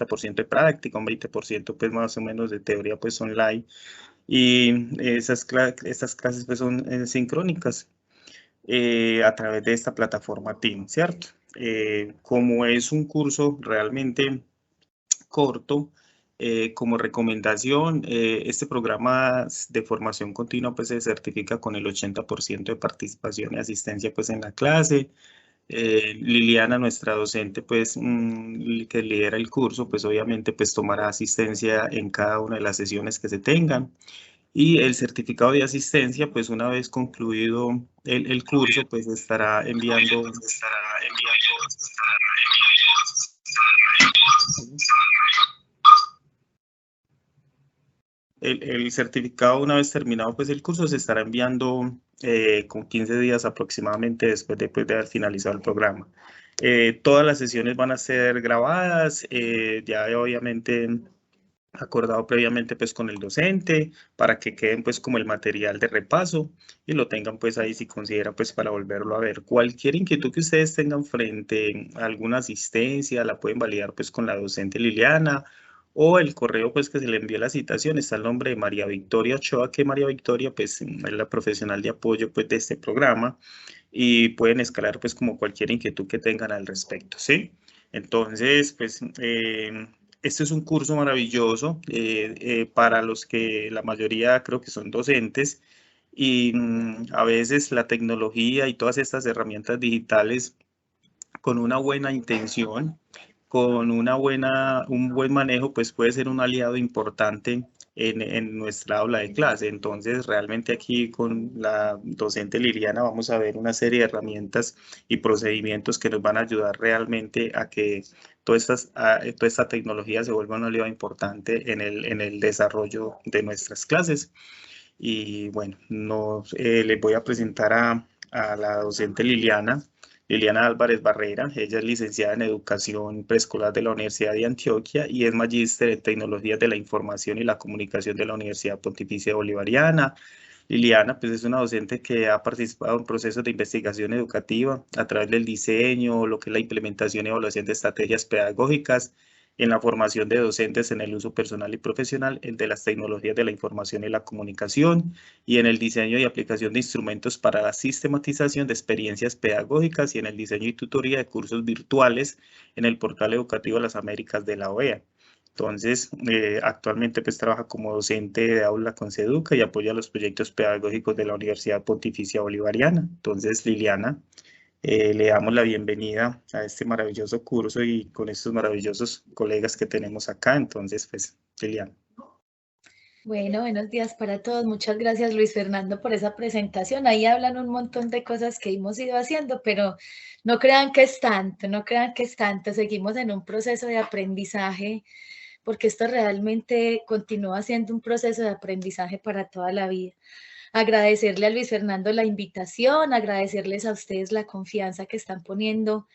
80% de práctica, un 20% pues más o menos de teoría pues online. Y estas clases pues son sincrónicas a través de esta plataforma Team, ¿cierto? Como es un curso realmente corto, como recomendación, este programa de formación continua pues se certifica con el 80% de participación y asistencia pues en la clase. Liliana, nuestra docente, pues, que lidera el curso, pues obviamente pues tomará asistencia en cada una de las sesiones que se tengan. Y el certificado de asistencia, pues una vez concluido el curso, pues estará enviando. El certificado, una vez terminado pues el curso, se estará enviando con 15 días aproximadamente después de haber finalizado el programa. Todas las sesiones van a ser grabadas, ya obviamente acordado previamente pues con el docente para que queden pues como el material de repaso y lo tengan pues ahí si consideran pues para volverlo a ver. Cualquier inquietud que ustedes tengan frente a alguna asistencia la pueden validar pues con la docente Liliana o el correo pues que se le envió la citación, está el nombre de María Victoria Ochoa, que María Victoria pues es la profesional de apoyo pues de este programa y pueden escalar pues como cualquier inquietud que tengan al respecto, ¿sí? Entonces, pues este es un curso maravilloso para los que la mayoría creo que son docentes y a veces la tecnología y todas estas herramientas digitales con una buena intención, con un buen manejo, pues puede ser un aliado importante en nuestra aula de clase. Entonces, realmente aquí con la docente Liliana vamos a ver una serie de herramientas y procedimientos que nos van a ayudar realmente a que toda esta tecnología se vuelva un aliado importante en el desarrollo de nuestras clases. Y bueno, les voy a presentar a la docente Liliana. Liliana Álvarez Barrera, ella es licenciada en Educación Preescolar de la Universidad de Antioquia y es magíster en Tecnologías de la Información y la Comunicación de la Universidad Pontificia Bolivariana. Liliana, pues es una docente que ha participado en procesos de investigación educativa a través del diseño, lo que es la implementación y evaluación de estrategias pedagógicas, en la formación de docentes en el uso personal y profesional de las tecnologías de la información y la comunicación y en el diseño y aplicación de instrumentos para la sistematización de experiencias pedagógicas y en el diseño y tutoría de cursos virtuales en el portal educativo de las Américas de la OEA. Entonces, actualmente pues trabaja como docente de aula con Seduca y apoya los proyectos pedagógicos de la Universidad Pontificia Bolivariana. Entonces, Liliana, le damos la bienvenida a este maravilloso curso y con estos maravillosos colegas que tenemos acá. Entonces, pues, Liliana. Bueno, buenos días para todos. Muchas gracias, Luis Fernando, por esa presentación. Ahí hablan un montón de cosas que hemos ido haciendo, pero no crean que es tanto, no crean que es tanto. Seguimos en un proceso de aprendizaje, porque esto realmente continúa siendo un proceso de aprendizaje para toda la vida. Agradecerle a Luis Fernando la invitación, agradecerles a ustedes la confianza que están poniendo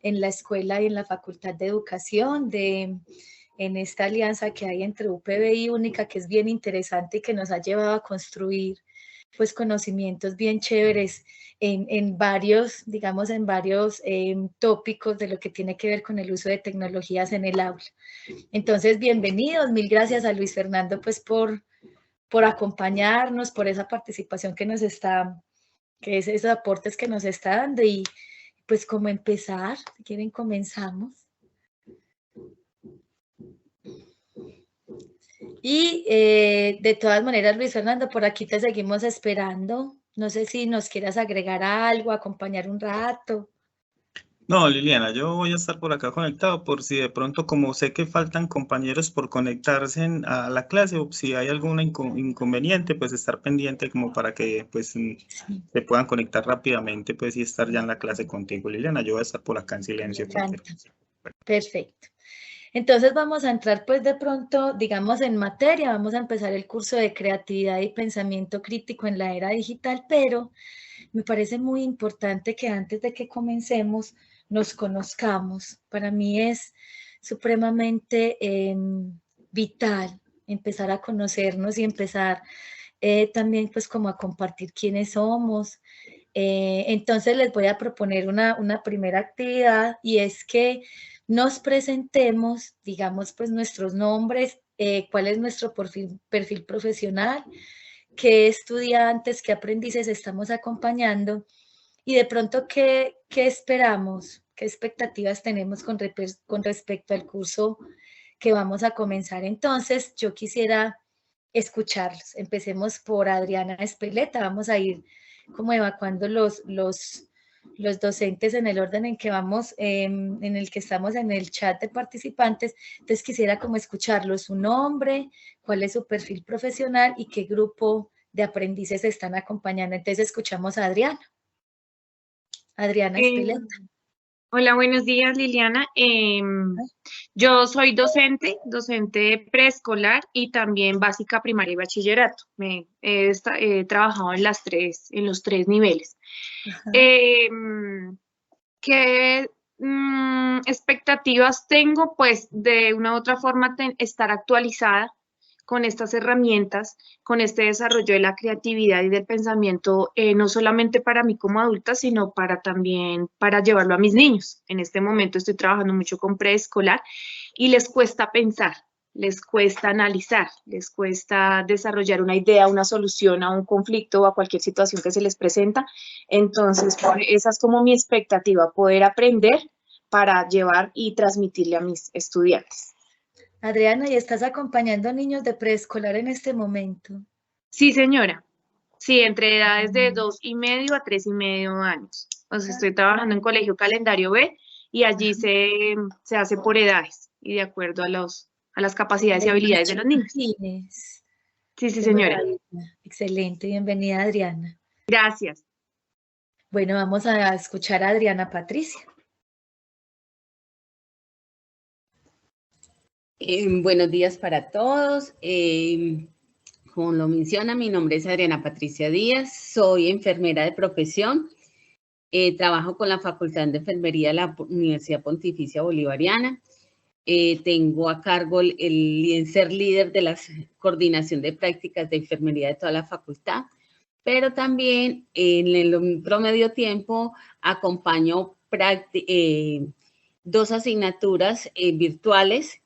en la escuela y en la Facultad de Educación, en esta alianza que hay entre UPB y Única, que es bien interesante y que nos ha llevado a construir pues conocimientos bien chéveres en varios, digamos, en varios tópicos de lo que tiene que ver con el uso de tecnologías en el aula. Entonces, bienvenidos, mil gracias a Luis Fernando pues por acompañarnos, por esa participación que nos está, que es esos aportes que nos está dando y pues como empezar, si quieren comenzamos. Y de todas maneras, Luis Fernando, por aquí te seguimos esperando. No sé si nos quieras agregar algo, acompañar un rato. No, Liliana, yo voy a estar por acá conectado por si de pronto, como sé que faltan compañeros por conectarse a la clase o si hay algún inconveniente, pues estar pendiente como para que pues se puedan conectar rápidamente pues y estar ya en la clase contigo, Liliana. Yo voy a estar por acá en silencio. Me encanta. Perfecto. Entonces vamos a entrar pues de pronto, digamos, en materia, vamos a empezar el curso de creatividad y pensamiento crítico en la era digital, pero me parece muy importante que antes de que comencemos nos conozcamos. Para mí es supremamente vital empezar a conocernos y empezar también pues como a compartir quiénes somos, Entonces les voy a proponer una primera actividad y es que nos presentemos, digamos pues nuestros nombres, cuál es nuestro perfil profesional, qué estudiantes, qué aprendices estamos acompañando y de pronto qué esperamos, qué expectativas tenemos con respecto al curso que vamos a comenzar. Entonces, yo quisiera escucharlos. Empecemos por Adriana Espeleta. Vamos a ir como evacuando los docentes en el orden en que vamos, en el que estamos en el chat de participantes. Entonces, quisiera como escucharlo, su nombre, cuál es su perfil profesional y qué grupo de aprendices están acompañando. Entonces, escuchamos a Adriana. Adriana Espeleta. Hola, buenos días, Liliana. Yo soy docente preescolar y también básica, primaria y bachillerato. He trabajado en los tres niveles. ¿Qué expectativas tengo? Pues de una u otra forma estar actualizada con estas herramientas, con este desarrollo de la creatividad y del pensamiento, no solamente para mí como adulta, sino también para llevarlo a mis niños. En este momento estoy trabajando mucho con preescolar y les cuesta pensar, les cuesta analizar, les cuesta desarrollar una idea, una solución a un conflicto o a cualquier situación que se les presenta. Entonces, esa es como mi expectativa, poder aprender para llevar y transmitirle a mis estudiantes. Adriana, ¿y estás acompañando a niños de preescolar en este momento? Sí, señora. Sí, entre edades de 2,5 a 3,5 años. Pues estoy trabajando en Colegio Calendario B y allí se hace por edades y de acuerdo a las capacidades y habilidades de los niños. Sí, señora. Excelente, bienvenida, Adriana. Gracias. Bueno, vamos a escuchar a Adriana Patricia. Buenos días para todos. Como lo menciona, mi nombre es Adriana Patricia Díaz, soy enfermera de profesión, trabajo con la Facultad de Enfermería de la Universidad Pontificia Bolivariana, tengo a cargo ser líder de la coordinación de prácticas de enfermería de toda la facultad, pero también en el promedio tiempo acompaño 2 asignaturas virtuales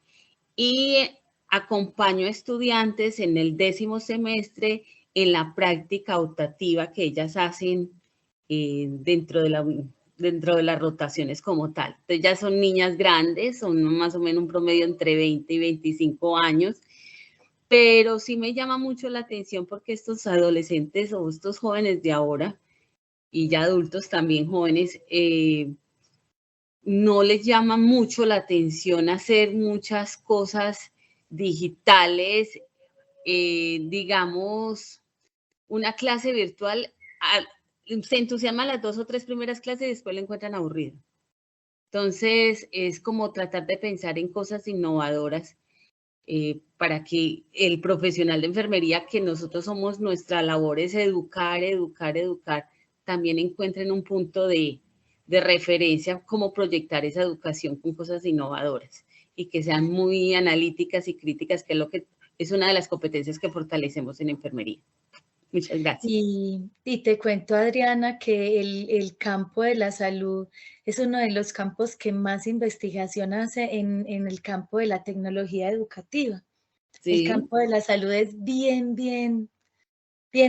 y acompaño a estudiantes en el 10º semestre en la práctica optativa que ellas hacen dentro de las rotaciones como tal. Entonces ya son niñas grandes, son más o menos un promedio entre 20 y 25 años, pero sí me llama mucho la atención porque estos adolescentes o estos jóvenes de ahora, y ya adultos también jóvenes, no les llama mucho la atención hacer muchas cosas digitales, digamos, una clase virtual, se entusiasman las 2 o 3 primeras clases y después la encuentran aburrida. Entonces, es como tratar de pensar en cosas innovadoras para que el profesional de enfermería, que nosotros somos, nuestra labor es educar, también encuentren un punto de referencia, cómo proyectar esa educación con cosas innovadoras y que sean muy analíticas y críticas, que es una de las competencias que fortalecemos en enfermería. Muchas gracias. Y te cuento, Adriana, que el campo de la salud es uno de los campos que más investigación hace en el campo de la tecnología educativa. Sí. El campo de la salud es bien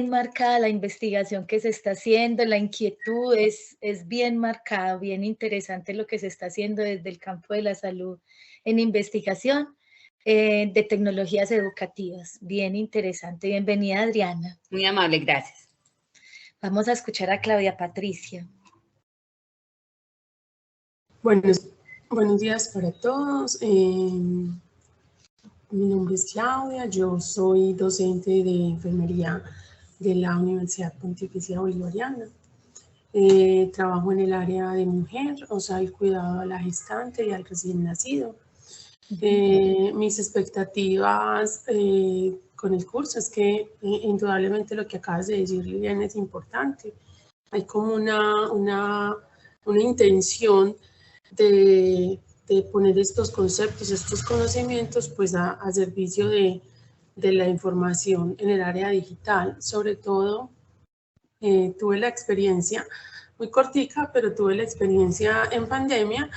marcada la investigación que se está haciendo, la inquietud es bien marcada, bien interesante lo que se está haciendo desde el campo de la salud en investigación de tecnologías educativas. Bien interesante. Bienvenida, Adriana. Muy amable, gracias. Vamos a escuchar a Claudia Patricia. Buenos días para todos. Mi nombre es Claudia, yo soy docente de enfermería de la Universidad Pontificia Bolivariana. Trabajo en el área de mujer, o sea, el cuidado a la gestante y al recién nacido. Mis expectativas con el curso es que indudablemente lo que acabas de decir, Liliana, es importante. Hay como una intención de poner estos conceptos, estos conocimientos, pues a servicio de la información en el área digital, sobre todo tuve la experiencia, muy cortica, pero tuve la experiencia en pandemia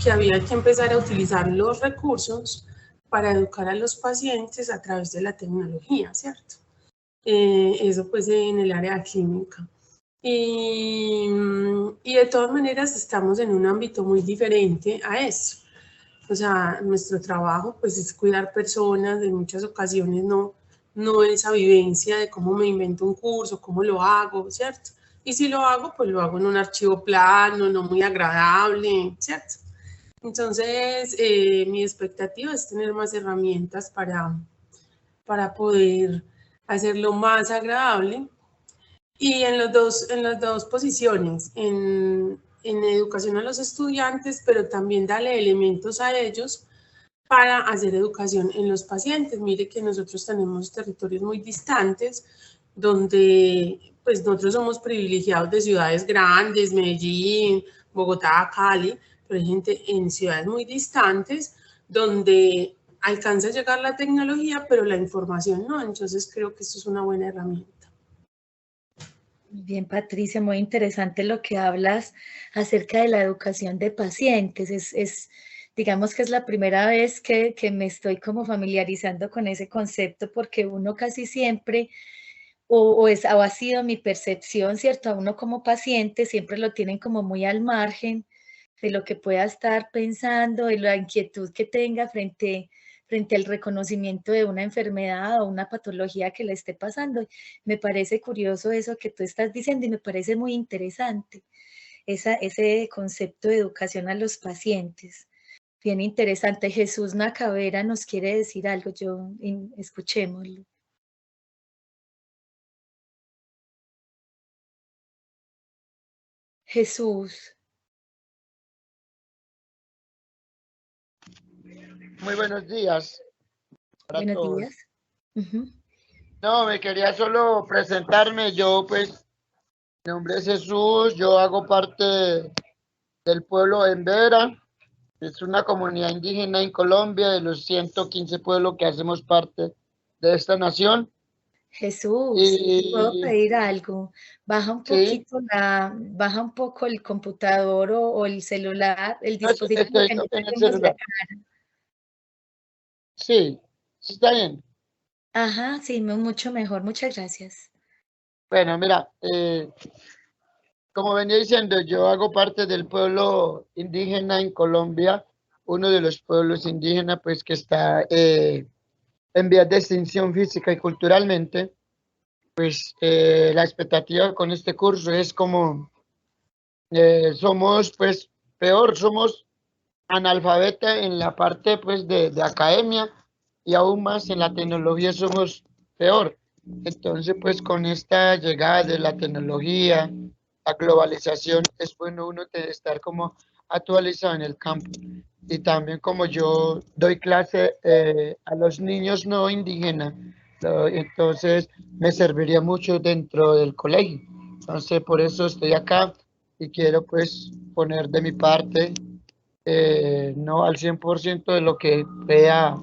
que había que empezar a utilizar los recursos para educar a los pacientes a través de la tecnología, ¿cierto? Eso pues en el área clínica. Y de todas maneras estamos en un ámbito muy diferente a eso. O sea, nuestro trabajo pues es cuidar personas, en muchas ocasiones no esa vivencia de cómo me invento un curso, cómo lo hago, ¿cierto? Y si lo hago, pues lo hago en un archivo plano, no muy agradable, ¿cierto? Entonces, mi expectativa es tener más herramientas para poder hacerlo más agradable. Y en las dos posiciones, en educación a los estudiantes, pero también darle elementos a ellos para hacer educación en los pacientes. Mire que nosotros tenemos territorios muy distantes, donde pues nosotros somos privilegiados de ciudades grandes, Medellín, Bogotá, Cali, pero hay gente en ciudades muy distantes donde alcanza a llegar la tecnología, pero la información no. Entonces creo que esto es una buena herramienta. Bien, Patricia, muy interesante lo que hablas acerca de la educación de pacientes. Digamos que es la primera vez que me estoy como familiarizando con ese concepto, porque uno casi siempre, o ha sido mi percepción, ¿cierto? A uno como paciente siempre lo tienen como muy al margen de lo que pueda estar pensando, de la inquietud que tenga frente al reconocimiento de una enfermedad o una patología que le esté pasando. Me parece curioso eso que tú estás diciendo y me parece muy interesante ese concepto de educación a los pacientes. Bien interesante. Jesús Nacavera nos quiere decir algo, escuchémoslo. Jesús. Muy buenos días para Buenos todos. días. No, me quería solo presentarme. Yo, pues, mi nombre es Jesús. Yo hago parte del pueblo de Embera. Es una comunidad indígena en Colombia, de los 115 pueblos que hacemos parte de esta nación. Jesús, ¿puedo Y pedir algo? Baja un sí, poquito baja un poco el computador o el celular, el dispositivo estoy que no en el tenemos la celular. cara. Sí, sí está bien. Ajá, sí, mucho mejor, muchas gracias. Bueno, mira, como venía diciendo, yo hago parte del pueblo indígena en Colombia, uno de los pueblos indígenas pues que está en vías de extinción física y culturalmente. Pues la expectativa con este curso es como somos pues peor, somos analfabeta en la parte pues de academia y aún más en la tecnología somos peor. Entonces pues con esta llegada de la tecnología, la globalización, es bueno uno estar como actualizado en el campo. Y también como yo doy clase a los niños no indígenas, entonces me serviría mucho dentro del colegio. Entonces por eso estoy acá y quiero pues poner de mi parte, no al 100% de lo que pueda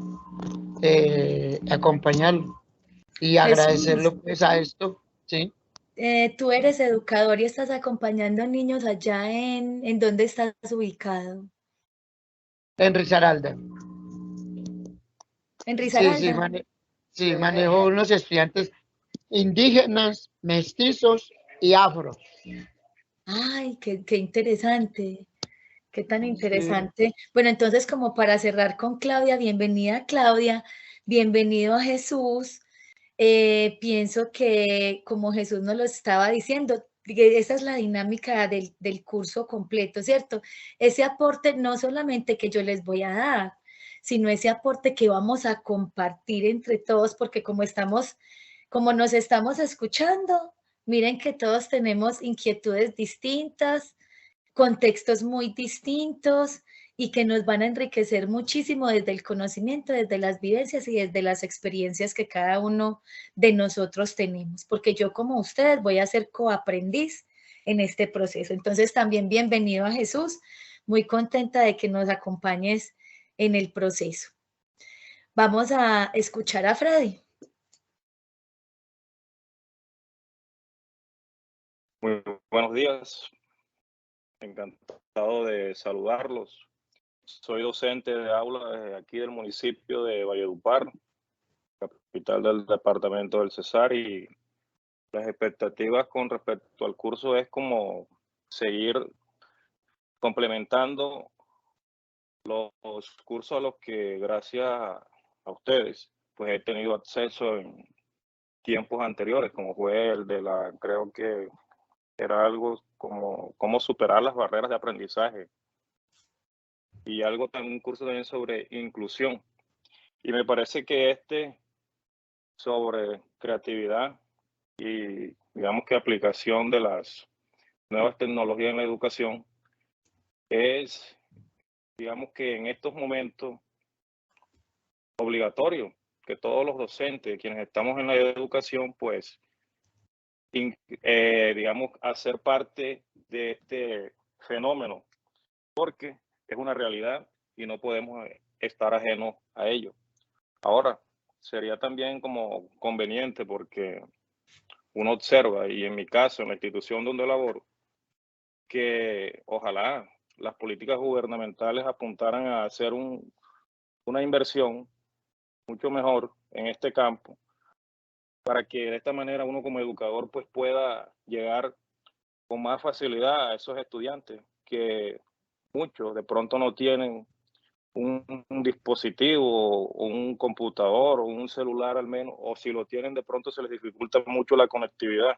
acompañarlo y Jesús, agradecerlo pues a esto, ¿sí? tú eres educador y estás acompañando a niños allá ¿en dónde estás ubicado? En Risaralda. ¿En Sí, sí, Risaralda? sí, manejo unos estudiantes indígenas, mestizos y afro. Ay, qué interesante. Qué tan Sí. interesante. Bueno, entonces como para cerrar con Claudia, bienvenida Claudia, bienvenido a Jesús. Pienso que como Jesús nos lo estaba diciendo, que esa es la dinámica del curso completo, ¿cierto? Ese aporte no solamente que yo les voy a dar, sino ese aporte que vamos a compartir entre todos, porque como nos estamos escuchando, miren que todos tenemos inquietudes distintas, contextos muy distintos y que nos van a enriquecer muchísimo desde el conocimiento, desde las vivencias y desde las experiencias que cada uno de nosotros tenemos, porque yo como ustedes voy a ser coaprendiz en este proceso. Entonces también bienvenido a Jesús, muy contenta de que nos acompañes en el proceso. Vamos a escuchar a Freddy. Muy buenos días, encantado de saludarlos. Soy docente de aula desde aquí del municipio de Valledupar, capital del departamento del Cesar, y las expectativas con respecto al curso es como seguir complementando los cursos a los que gracias a ustedes pues he tenido acceso en tiempos anteriores, como fue el de creo que era algo como cómo superar las barreras de aprendizaje, y un curso también sobre inclusión. Y me parece que sobre creatividad y digamos que aplicación de las nuevas tecnologías en la educación es, digamos que en estos momentos, obligatorio que todos los docentes, quienes estamos en la educación, pues, digamos, hacer parte de este fenómeno, porque es una realidad y no podemos estar ajenos a ello. Ahora, sería también como conveniente, porque uno observa, y en mi caso, en la institución donde laboro, que ojalá las políticas gubernamentales apuntaran a hacer una inversión mucho mejor en este campo, para que de esta manera uno como educador pues pueda llegar con más facilidad a esos estudiantes que muchos de pronto no tienen un dispositivo o un computador o un celular al menos, o si lo tienen de pronto se les dificulta mucho la conectividad.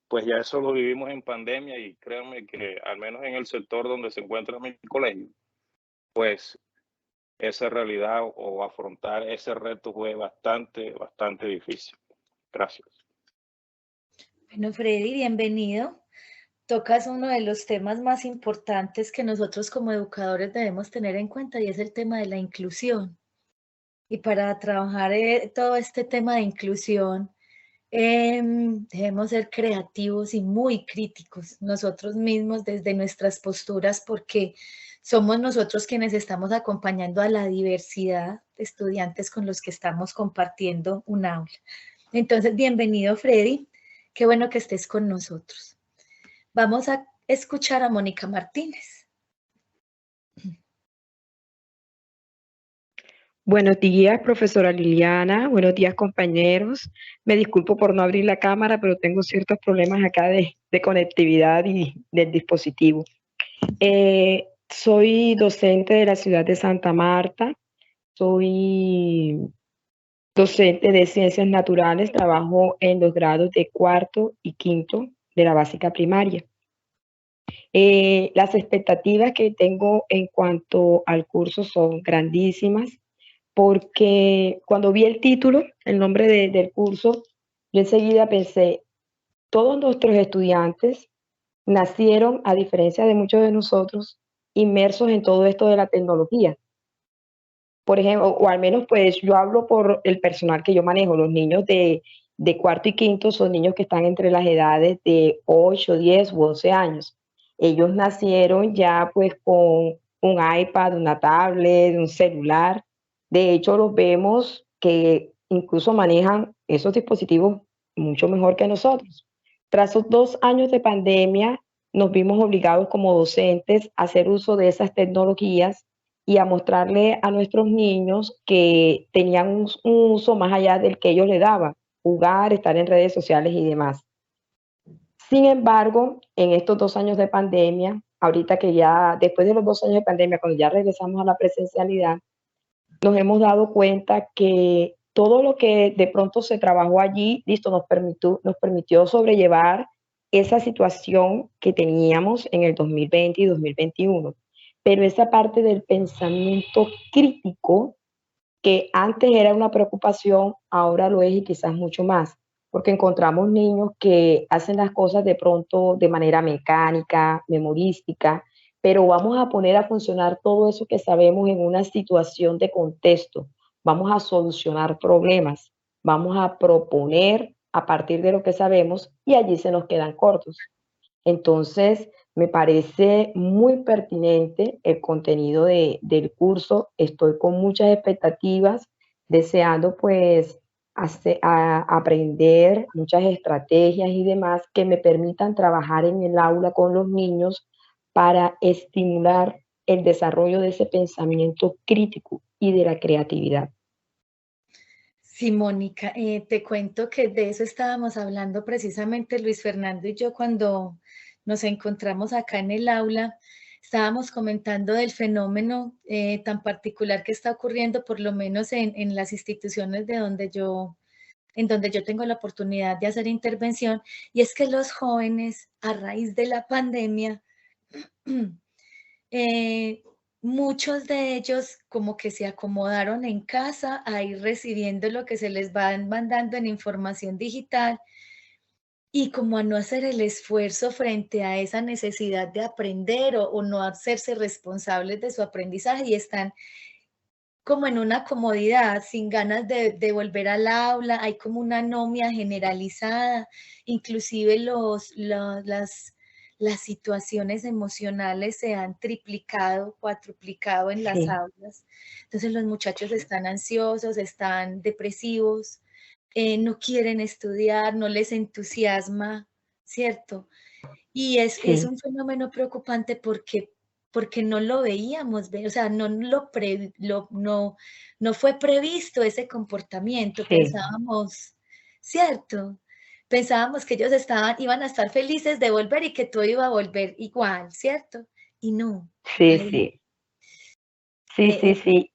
Pues ya eso lo vivimos en pandemia, y créanme que al menos en el sector donde se encuentra mi colegio, pues esa realidad o afrontar ese reto fue bastante difícil. Gracias. Bueno, Freddy, bienvenido. Tocas uno de los temas más importantes que nosotros como educadores debemos tener en cuenta, y es el tema de la inclusión. Y para trabajar todo este tema de inclusión, debemos ser creativos y muy críticos nosotros mismos desde nuestras posturas, porque somos nosotros quienes estamos acompañando a la diversidad de estudiantes con los que estamos compartiendo un aula. Entonces, bienvenido, Freddy. Qué bueno que estés con nosotros. Vamos a escuchar a Mónica Martínez. Buenos días, profesora Liliana. Buenos días, compañeros. Me disculpo por no abrir la cámara, pero tengo ciertos problemas acá de conectividad y del dispositivo. Soy docente de la ciudad de Santa Marta. Soy docente de ciencias naturales. Trabajo en los grados de 4º y 5º de la básica primaria. Las expectativas que tengo en cuanto al curso son grandísimas, porque cuando vi el título, el nombre del curso, yo enseguida pensé, todos nuestros estudiantes nacieron, a diferencia de muchos de nosotros, inmersos en todo esto de la tecnología. Por ejemplo, o al menos pues yo hablo por el personal que yo manejo. Los niños de 4º y 5º son niños que están entre las edades de 8, 10 u 11 años. Ellos nacieron ya pues con un iPad, una tablet, un celular. De hecho, los vemos que incluso manejan esos dispositivos mucho mejor que nosotros. Tras esos 2 años de pandemia, nos vimos obligados como docentes a hacer uso de esas tecnologías y a mostrarle a nuestros niños que tenían un uso más allá del que ellos le daban, jugar, estar en redes sociales y demás. Sin embargo, en estos 2 años de pandemia, ahorita que ya, después de los 2 años de pandemia, cuando ya regresamos a la presencialidad, nos hemos dado cuenta que todo lo que de pronto se trabajó allí, listo, nos permitió sobrellevar esa situación que teníamos en el 2020 y 2021. Pero esa parte del pensamiento crítico, que antes era una preocupación, ahora lo es y quizás mucho más, porque encontramos niños que hacen las cosas de pronto de manera mecánica, memorística, pero vamos a poner a funcionar todo eso que sabemos en una situación de contexto. Vamos a solucionar problemas, vamos a proponer a partir de lo que sabemos, y allí se nos quedan cortos. Entonces, me parece muy pertinente el contenido del curso. Estoy con muchas expectativas, deseando pues a aprender muchas estrategias y demás que me permitan trabajar en el aula con los niños para estimular el desarrollo de ese pensamiento crítico y de la creatividad. Sí, Mónica, te cuento que de eso estábamos hablando precisamente Luis Fernando y yo cuando nos encontramos acá en el aula. Estábamos comentando del fenómeno tan particular que está ocurriendo, por lo menos en las instituciones en donde yo tengo la oportunidad de hacer intervención, y es que los jóvenes, a raíz de la pandemia, muchos de ellos como que se acomodaron en casa a ir recibiendo lo que se les va mandando en información digital, y como a no hacer el esfuerzo frente a esa necesidad de aprender o no hacerse responsables de su aprendizaje, y están como en una comodidad, sin ganas de volver al aula. Hay como una anomia generalizada, inclusive las situaciones emocionales se han triplicado, cuatruplicado en las Sí. aulas. Entonces los muchachos están ansiosos, están depresivos, no quieren estudiar, no les entusiasma, ¿cierto? Y es Sí. un fenómeno preocupante porque no lo veíamos, o sea, no fue previsto ese comportamiento. Sí. Pensábamos, ¿cierto? Pensábamos que ellos iban a estar felices de volver y que todo iba a volver igual, ¿cierto? Y no. Sí, sí. Sí, sí, sí.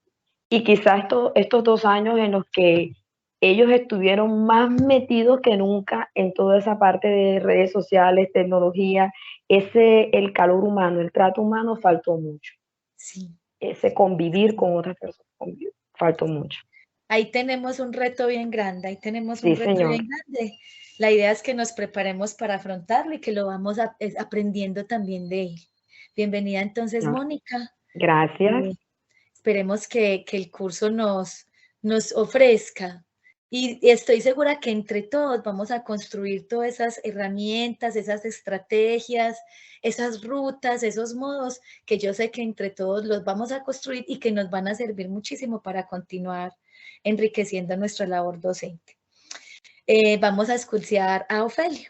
Y quizás estos 2 años en los que ellos estuvieron más metidos que nunca en toda esa parte de redes sociales, tecnología, el calor humano, el trato humano faltó mucho. Sí. Ese convivir con otras personas faltó mucho. Ahí tenemos un reto bien grande, ahí tenemos Sí, un reto señor. bien grande. La idea es que nos preparemos para afrontarlo y que lo vamos aprendiendo también de él. Bienvenida entonces, No. Mónica. Gracias. Esperemos que el curso nos ofrezca, y estoy segura que entre todos vamos a construir todas esas herramientas, esas estrategias, esas rutas, esos modos que yo sé que entre todos los vamos a construir y que nos van a servir muchísimo para continuar enriqueciendo nuestra labor docente. Vamos a escuchar a Ofelia.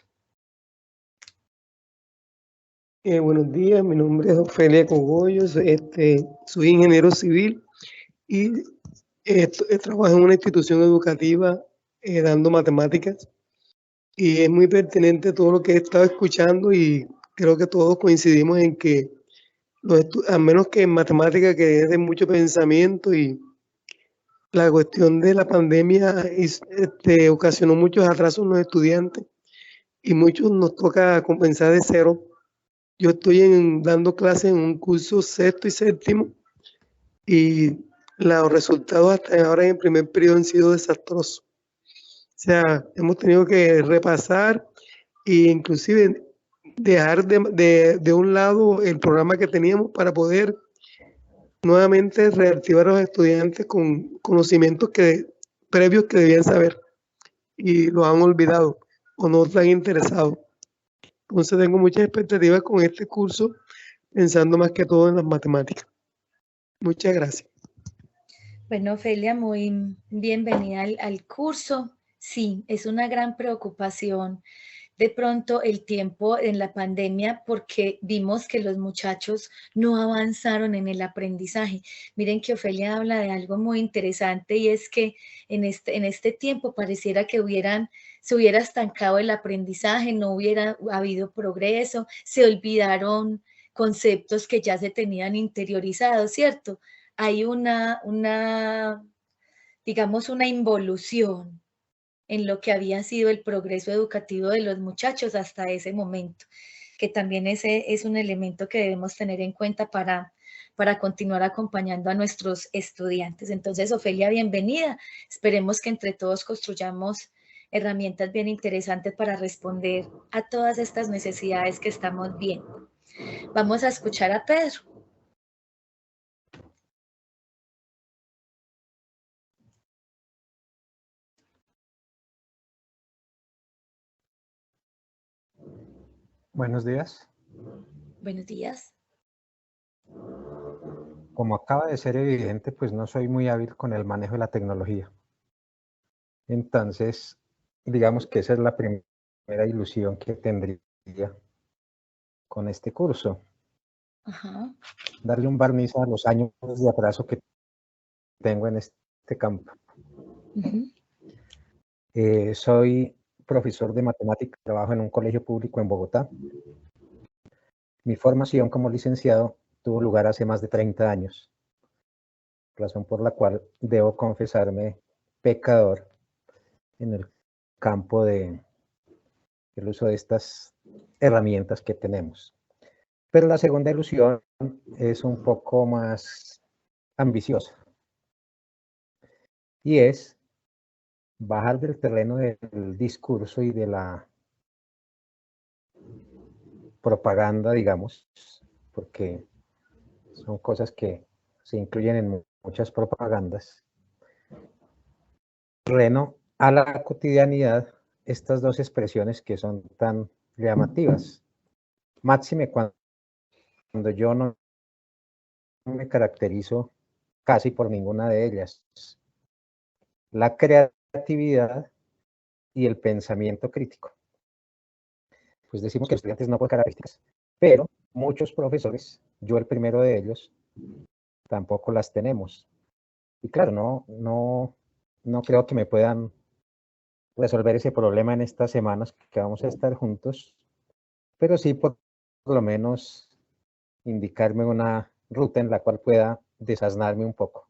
Buenos días, mi nombre es Ofelia Cogollos, soy ingeniero civil y trabajo en una institución educativa dando matemáticas, y es muy pertinente todo lo que he estado escuchando, y creo que todos coincidimos en que a menos que en matemática, que es de mucho pensamiento, y la cuestión de la pandemia ocasionó muchos atrasos en los estudiantes y muchos nos toca compensar de cero. Yo estoy dando clases en un curso sexto y séptimo, y los resultados hasta ahora en el primer periodo han sido desastrosos. O sea, hemos tenido que repasar e inclusive dejar de un lado el programa que teníamos para poder nuevamente reactivar a los estudiantes con conocimientos previos que debían saber, y lo han olvidado o no están interesados. Entonces tengo muchas expectativas con este curso, pensando más que todo en las matemáticas. Muchas gracias. Bueno, Ofelia, muy bienvenida al curso. Sí, es una gran preocupación de pronto el tiempo en la pandemia, porque vimos que los muchachos no avanzaron en el aprendizaje. Miren que Ofelia habla de algo muy interesante, y es que en este tiempo pareciera que se hubiera estancado el aprendizaje, no hubiera habido progreso, se olvidaron conceptos que ya se tenían interiorizados, ¿cierto? Hay digamos, una involución en lo que había sido el progreso educativo de los muchachos hasta ese momento, que también ese es un elemento que debemos tener en cuenta para continuar acompañando a nuestros estudiantes. Entonces, Ofelia, bienvenida. Esperemos que entre todos construyamos herramientas bien interesantes para responder a todas estas necesidades que estamos viendo. Vamos a escuchar a Pedro. Buenos días. Buenos días. Como acaba de ser evidente, pues no soy muy hábil con el manejo de la tecnología. Entonces, digamos que esa es la primera ilusión que tendría con este curso. Ajá. Darle un barniz a los años de atraso que tengo en este campo. Soy profesor de matemáticas, trabajo en un colegio público en Bogotá. Mi formación como licenciado tuvo lugar hace más de 30 años, razón por la cual debo confesarme pecador en el campo del uso de estas herramientas que tenemos. Pero la segunda ilusión es un poco más ambiciosa, y es bajar del terreno del discurso y de la propaganda, digamos, porque son cosas que se incluyen en muchas propagandas, terreno a la cotidianidad, estas dos expresiones que son tan llamativas. Máxime cuando yo no me caracterizo casi por ninguna de ellas. La creatividad y el pensamiento crítico. Pues decimos que los estudiantes no pueden características, pero muchos profesores, yo el primero de ellos, tampoco las tenemos. Y claro, no creo que me puedan resolver ese problema en estas semanas que vamos a estar juntos, pero sí por lo menos indicarme una ruta en la cual pueda desasnarme un poco.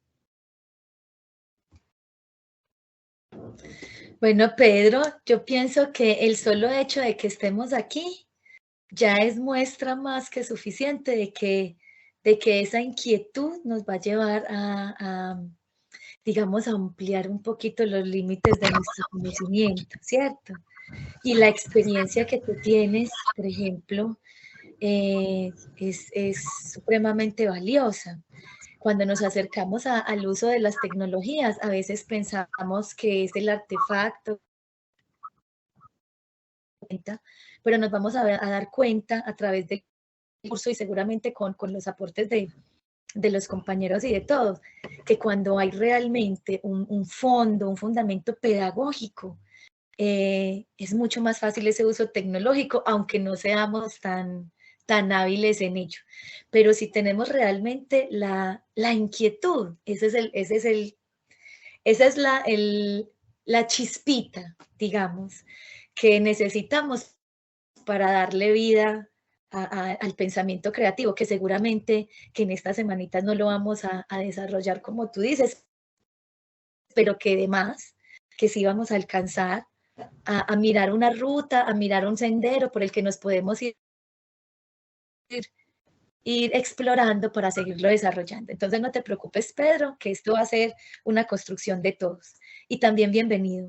Bueno, Pedro, yo pienso que el solo hecho de que estemos aquí ya es muestra más que suficiente de que esa inquietud nos va a llevar a, digamos, a ampliar un poquito los límites de nuestro conocimiento, ¿cierto? Y la experiencia que tú tienes, por ejemplo, es supremamente valiosa. Cuando nos acercamos al uso de las tecnologías, a veces pensamos que es el artefacto, pero nos vamos a dar cuenta a través del curso y seguramente con los aportes de los compañeros y de todos, que cuando hay realmente un fondo, un fundamento pedagógico, es mucho más fácil ese uso tecnológico, aunque no seamos tan hábiles en ello. Pero si tenemos realmente la inquietud, esa es la chispita, digamos, que necesitamos para darle vida al pensamiento creativo, que seguramente que en estas semanitas no lo vamos a desarrollar como tú dices, pero que además que sí vamos a alcanzar a mirar una ruta, a mirar un sendero por el que nos podemos ir explorando para seguirlo desarrollando. Entonces no te preocupes, Pedro, que esto va a ser una construcción de todos. Y también bienvenido,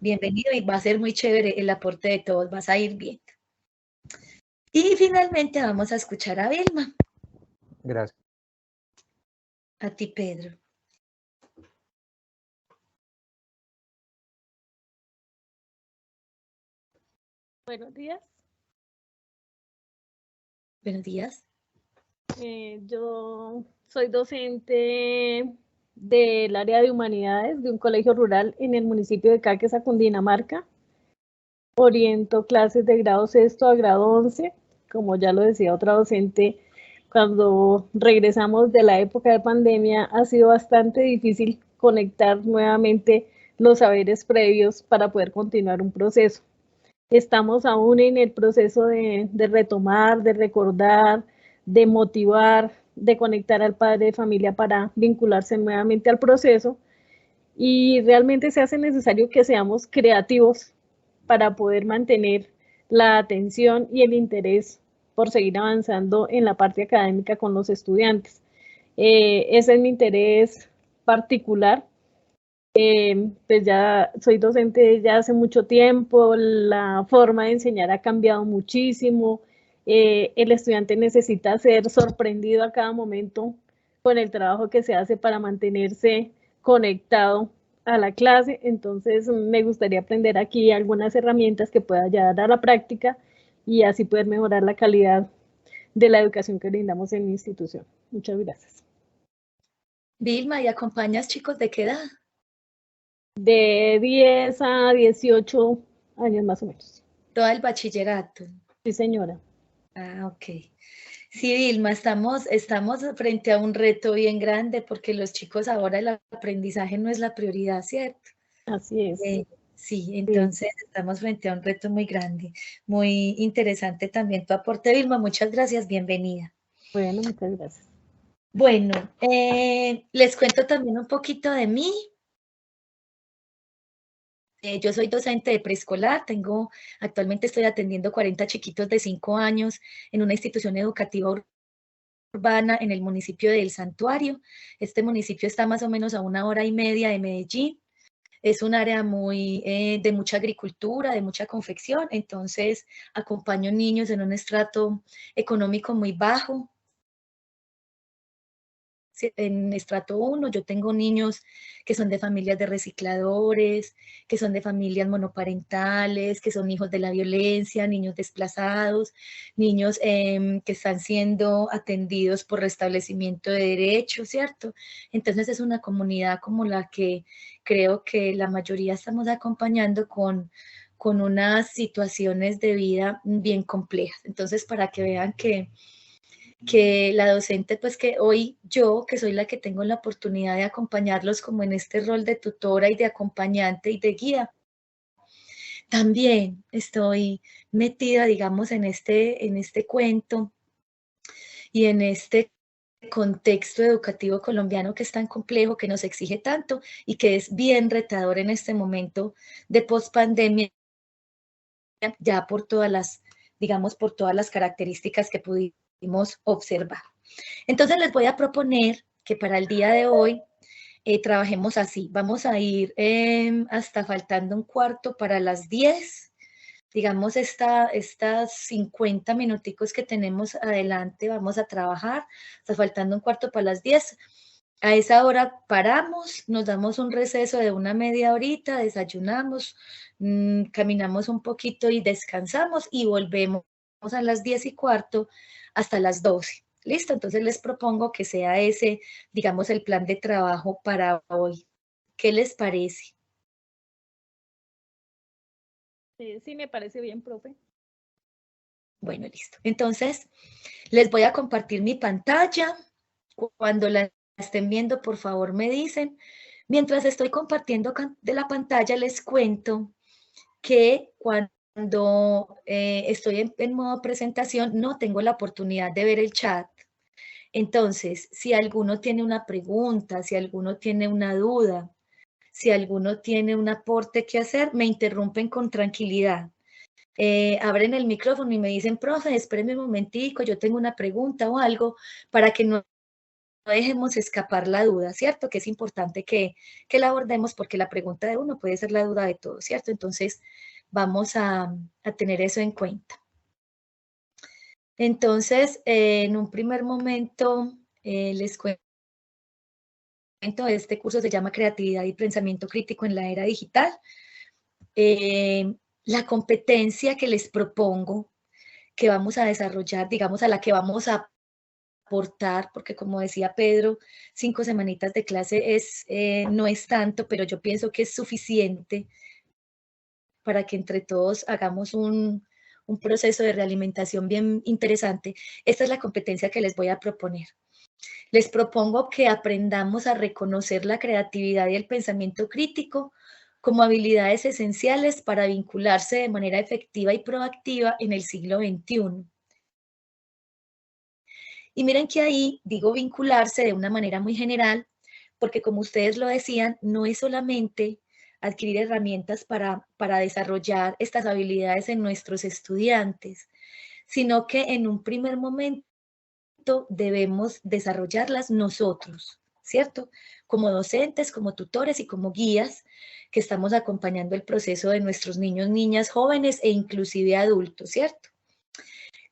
bienvenido, y va a ser muy chévere el aporte de todos, vas a ir viendo. Y finalmente vamos a escuchar a Vilma. Gracias. A ti, Pedro. Buenos días. Buenos días. Yo soy docente del área de humanidades de un colegio rural en el municipio de Caquesa, Cundinamarca. Oriento clases de grado 6 a grado 11. Como ya lo decía otra docente, cuando regresamos de la época de pandemia ha sido bastante difícil conectar nuevamente los saberes previos para poder continuar un proceso. Estamos aún en el proceso de retomar, de recordar, de motivar, de conectar al padre de familia para vincularse nuevamente al proceso, y realmente se hace necesario que seamos creativos para poder mantener la atención y el interés por seguir avanzando en la parte académica con los estudiantes. Ese es mi interés particular. Pues ya soy docente ya hace mucho tiempo, la forma de enseñar ha cambiado muchísimo, el estudiante necesita ser sorprendido a cada momento con el trabajo que se hace para mantenerse conectado a la clase. Entonces me gustaría aprender aquí algunas herramientas que pueda llevar a la práctica y así poder mejorar la calidad de la educación que brindamos en mi institución. Muchas gracias. Vilma, ¿y acompañas chicos de qué edad? De 10 a 18 años más o menos. Todo el bachillerato. Sí, señora. Ah, ok. Sí, Vilma, estamos frente a un reto bien grande porque los chicos ahora el aprendizaje no es la prioridad, ¿cierto? Así es. Sí, entonces estamos frente a un reto muy grande, muy interesante también tu aporte, Vilma. Muchas gracias, bienvenida. Bueno, muchas gracias. Bueno, les cuento también un poquito de mí. Yo soy docente de preescolar, actualmente estoy atendiendo 40 chiquitos de 5 años en una institución educativa urbana en el municipio de El Santuario. Este municipio está más o menos a 1 hora y media de Medellín. Es un área de mucha agricultura, de mucha confección, entonces acompaño niños en un estrato económico muy bajo. En estrato 1 yo tengo niños que son de familias de recicladores, que son de familias monoparentales, que son hijos de la violencia, niños desplazados, niños que están siendo atendidos por restablecimiento de derechos, ¿cierto? Entonces es una comunidad como la que creo que la mayoría estamos acompañando con unas situaciones de vida bien complejas. Entonces, para que vean que la docente, pues que hoy yo, que soy la que tengo la oportunidad de acompañarlos como en este rol de tutora y de acompañante y de guía, también estoy metida, digamos, en este cuento y en este contexto educativo colombiano que es tan complejo, que nos exige tanto y que es bien retador en este momento de pospandemia, ya por todas las, digamos, por todas las características que pudimos observar. Entonces les voy a proponer que para el día de hoy trabajemos así. Vamos a ir hasta faltando un cuarto para las 10. Digamos, estas 50 minuticos que tenemos adelante vamos a trabajar hasta faltando un cuarto para las 10. A esa hora paramos, nos damos un receso de una media horita, desayunamos, caminamos un poquito y descansamos y volvemos a las 10:15 hasta las 12. ¿Listo? Entonces les propongo que sea ese, digamos, el plan de trabajo para hoy. ¿Qué les parece? Sí, me parece bien, profe. Bueno, listo. Entonces, les voy a compartir mi pantalla. Cuando la estén viendo, por favor, me dicen. Mientras estoy compartiendo de la pantalla, les cuento que cuando estoy en modo presentación, no tengo la oportunidad de ver el chat. Entonces, si alguno tiene una pregunta, si alguno tiene una duda, si alguno tiene un aporte que hacer, me interrumpen con tranquilidad. Abren el micrófono y me dicen, profe, espéreme un momentico, yo tengo una pregunta o algo, para que no dejemos escapar la duda, ¿cierto? Que es importante que la abordemos porque la pregunta de uno puede ser la duda de todos, ¿cierto? Entonces, vamos a tener eso en cuenta. Entonces, en un primer momento, les cuento, este curso se llama Creatividad y Pensamiento Crítico en la Era Digital. La competencia que les propongo, que vamos a desarrollar, digamos, a la que vamos a aportar, porque como decía Pedro, 5 semanitas de clase no es tanto, pero yo pienso que es suficiente para que entre todos hagamos un proceso de realimentación bien interesante. Esta es la competencia que les voy a proponer. Les propongo que aprendamos a reconocer la creatividad y el pensamiento crítico como habilidades esenciales para vincularse de manera efectiva y proactiva en el siglo XXI. Y miren que ahí digo vincularse de una manera muy general, porque como ustedes lo decían, no es solamente adquirir herramientas para desarrollar estas habilidades en nuestros estudiantes, sino que en un primer momento debemos desarrollarlas nosotros, ¿cierto? Como docentes, como tutores y como guías que estamos acompañando el proceso de nuestros niños, niñas, jóvenes e inclusive adultos, ¿cierto?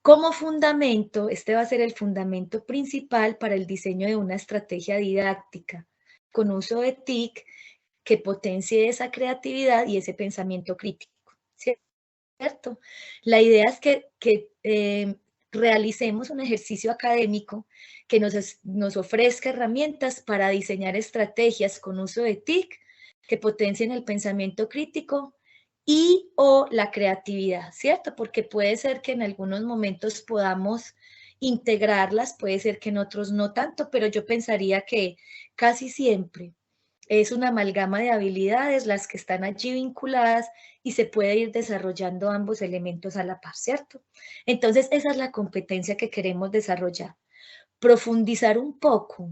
Como fundamento, este va a ser el fundamento principal para el diseño de una estrategia didáctica con uso de TIC que potencie esa creatividad y ese pensamiento crítico, ¿cierto? La idea es que realicemos un ejercicio académico que nos ofrezca herramientas para diseñar estrategias con uso de TIC que potencien el pensamiento crítico y o la creatividad, ¿cierto? Porque puede ser que en algunos momentos podamos integrarlas, puede ser que en otros no tanto, pero yo pensaría que casi siempre es una amalgama de habilidades las que están allí vinculadas y se puede ir desarrollando ambos elementos a la par, ¿cierto? Entonces, esa es la competencia que queremos desarrollar. Profundizar un poco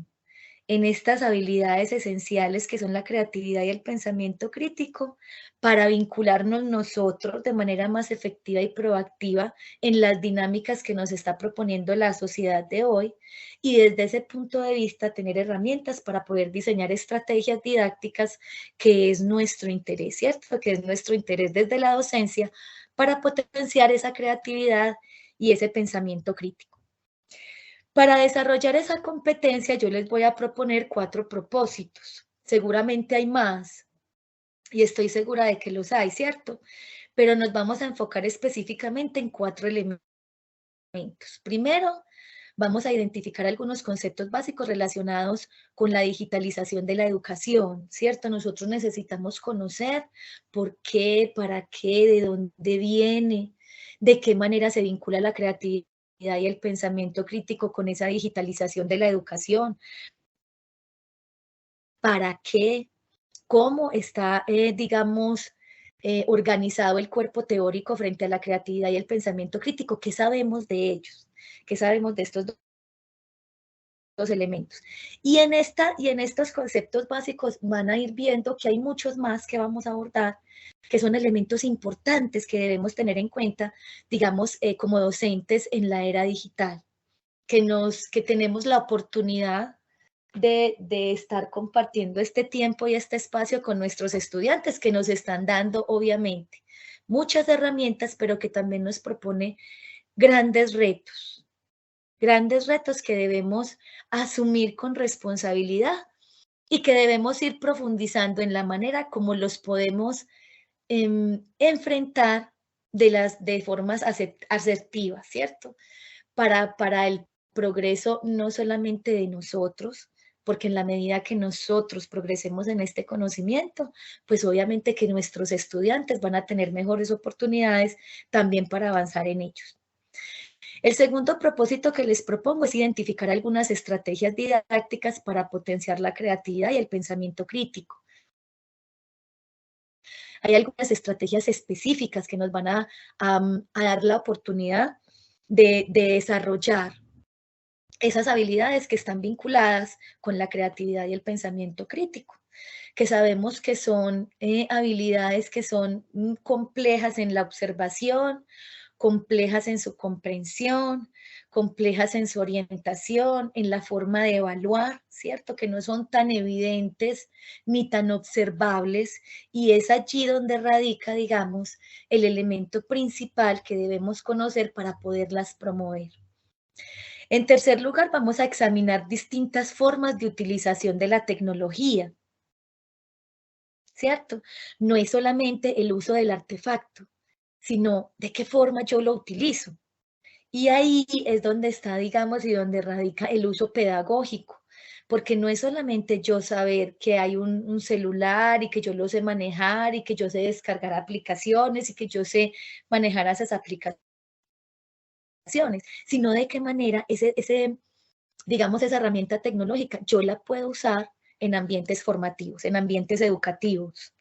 en estas habilidades esenciales que son la creatividad y el pensamiento crítico para vincularnos nosotros de manera más efectiva y proactiva en las dinámicas que nos está proponiendo la sociedad de hoy y desde ese punto de vista tener herramientas para poder diseñar estrategias didácticas que es nuestro interés, ¿cierto? Que es nuestro interés desde la docencia para potenciar esa creatividad y ese pensamiento crítico. Para desarrollar esa competencia yo les voy a proponer 4 propósitos. Seguramente hay más y estoy segura de que los hay, ¿cierto? Pero nos vamos a enfocar específicamente en 4 elementos. Primero, vamos a identificar algunos conceptos básicos relacionados con la digitalización de la educación, ¿cierto? Nosotros necesitamos conocer por qué, para qué, de dónde viene, de qué manera se vincula la creatividad y el pensamiento crítico con esa digitalización de la educación. ¿Para qué? ¿Cómo está, digamos, organizado el cuerpo teórico frente a la creatividad y el pensamiento crítico? ¿Qué sabemos de ellos? ¿Qué sabemos de estos dos elementos? Y en estos conceptos básicos van a ir viendo que hay muchos más que vamos a abordar, que son elementos importantes que debemos tener en cuenta, digamos, como docentes en la era digital, que tenemos la oportunidad de estar compartiendo este tiempo y este espacio con nuestros estudiantes que nos están dando, obviamente, muchas herramientas, pero que también nos propone grandes retos que debemos asumir con responsabilidad y que debemos ir profundizando en la manera como los podemos enfrentar de formas asertivas, ¿cierto? Para el progreso no solamente de nosotros, porque en la medida que nosotros progresemos en este conocimiento, pues obviamente que nuestros estudiantes van a tener mejores oportunidades también para avanzar en ellos. El segundo propósito que les propongo es identificar algunas estrategias didácticas para potenciar la creatividad y el pensamiento crítico. Hay algunas estrategias específicas que nos van a dar la oportunidad de desarrollar esas habilidades que están vinculadas con la creatividad y el pensamiento crítico, que sabemos que son habilidades que son complejas en la observación, complejas en su comprensión, complejas en su orientación, en la forma de evaluar, ¿cierto? Que no son tan evidentes ni tan observables, y es allí donde radica, digamos, el elemento principal que debemos conocer para poderlas promover. En tercer lugar, vamos a examinar distintas formas de utilización de la tecnología, ¿cierto? No es solamente el uso del artefacto, sino de qué forma yo lo utilizo. Y ahí es donde está, digamos, y donde radica el uso pedagógico, porque no es solamente yo saber que hay un celular y que yo lo sé manejar y que yo sé descargar aplicaciones y que yo sé manejar esas aplicaciones, sino de qué manera digamos, esa herramienta tecnológica yo la puedo usar en ambientes formativos, en ambientes educativos,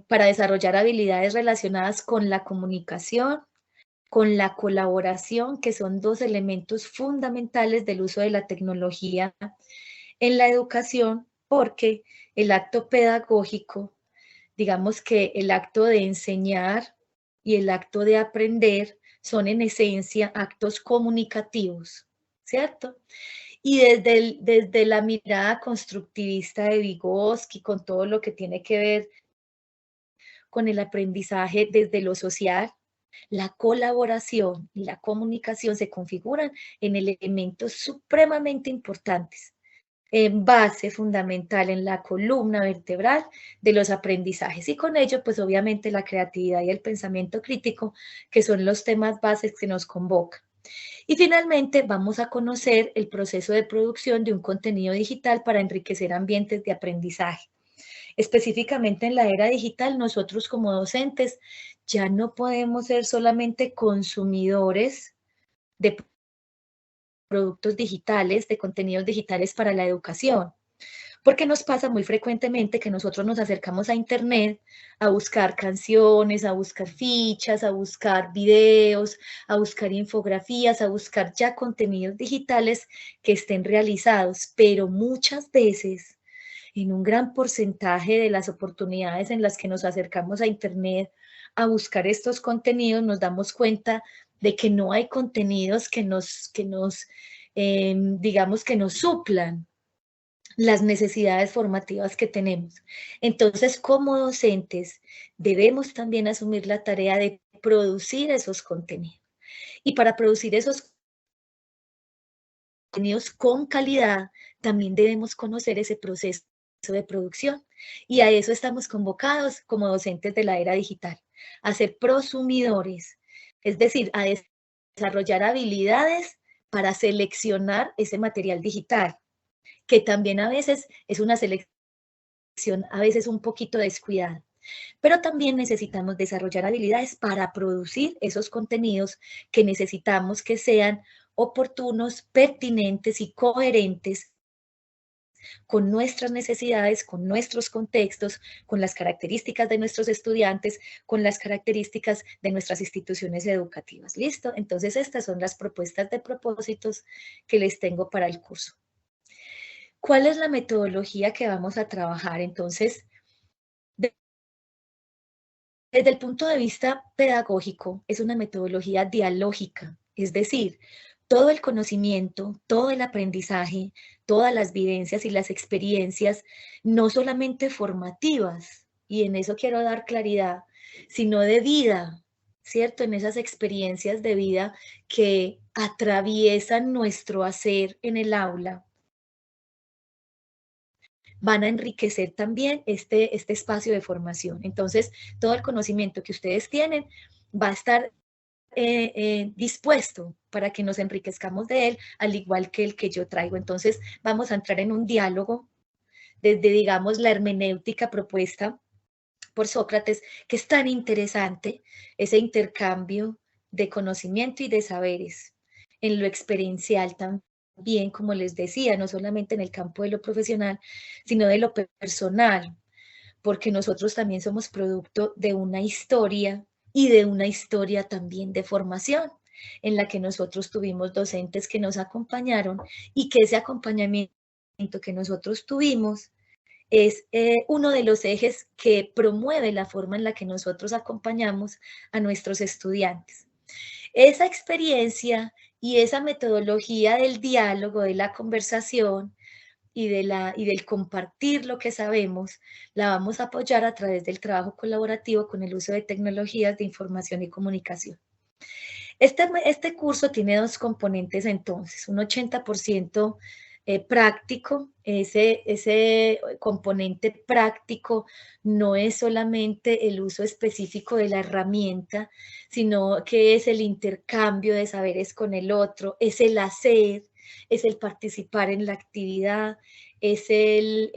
para desarrollar habilidades relacionadas con la comunicación, con la colaboración, que son 2 elementos fundamentales del uso de la tecnología en la educación, porque el acto pedagógico, digamos que el acto de enseñar y el acto de aprender son en esencia actos comunicativos, ¿cierto? Y desde la mirada constructivista de Vygotsky, con todo lo que tiene que ver con el aprendizaje desde lo social, la colaboración y la comunicación se configuran en elementos supremamente importantes, en base fundamental en la columna vertebral de los aprendizajes. Y con ello, pues obviamente la creatividad y el pensamiento crítico, que son los temas bases que nos convocan. Y finalmente vamos a conocer el proceso de producción de un contenido digital para enriquecer ambientes de aprendizaje. Específicamente en la era digital, nosotros como docentes ya no podemos ser solamente consumidores de productos digitales, de contenidos digitales para la educación, porque nos pasa muy frecuentemente que nosotros nos acercamos a Internet a buscar canciones, a buscar fichas, a buscar videos, a buscar infografías, a buscar ya contenidos digitales que estén realizados, pero muchas veces, en un gran porcentaje de las oportunidades en las que nos acercamos a Internet a buscar estos contenidos, nos damos cuenta de que no hay contenidos digamos, que nos suplan las necesidades formativas que tenemos. Entonces, como docentes, debemos también asumir la tarea de producir esos contenidos. Y para producir esos contenidos con calidad, también debemos conocer ese proceso de producción. Y a eso estamos convocados como docentes de la era digital, a ser prosumidores, es decir, a desarrollar habilidades para seleccionar ese material digital, que también a veces es una selección, a veces un poquito descuidada. Pero también necesitamos desarrollar habilidades para producir esos contenidos que necesitamos que sean oportunos, pertinentes y coherentes con nuestras necesidades, con nuestros contextos, con las características de nuestros estudiantes, con las características de nuestras instituciones educativas. ¿Listo? Entonces, estas son las propuestas de propósitos que les tengo para el curso. ¿Cuál es la metodología que vamos a trabajar? Entonces, desde el punto de vista pedagógico, es una metodología dialógica, es decir, todo el conocimiento, todo el aprendizaje, todas las vivencias y las experiencias, no solamente formativas, y en eso quiero dar claridad, sino de vida, ¿cierto? En esas experiencias de vida que atraviesan nuestro hacer en el aula, van a enriquecer también este espacio de formación. Entonces, todo el conocimiento que ustedes tienen va a estar dispuesto para que nos enriquezcamos de él, al igual que el que yo traigo. Entonces, vamos a entrar en un diálogo desde, digamos, la hermenéutica propuesta por Sócrates, que es tan interesante, ese intercambio de conocimiento y de saberes en lo experiencial también, como les decía, no solamente en el campo de lo profesional, sino de lo personal, porque nosotros también somos producto de una historia y de una historia también de formación, en la que nosotros tuvimos docentes que nos acompañaron y que ese acompañamiento que nosotros tuvimos es uno de los ejes que promueve la forma en la que nosotros acompañamos a nuestros estudiantes. Esa experiencia y esa metodología del diálogo, de la conversación y del compartir lo que sabemos, la vamos a apoyar a través del trabajo colaborativo con el uso de tecnologías de información y comunicación. Este curso tiene dos componentes entonces, un 80% práctico. Ese componente práctico no es solamente el uso específico de la herramienta, sino que es el intercambio de saberes con el otro, es el hacer, es el participar en la actividad, es el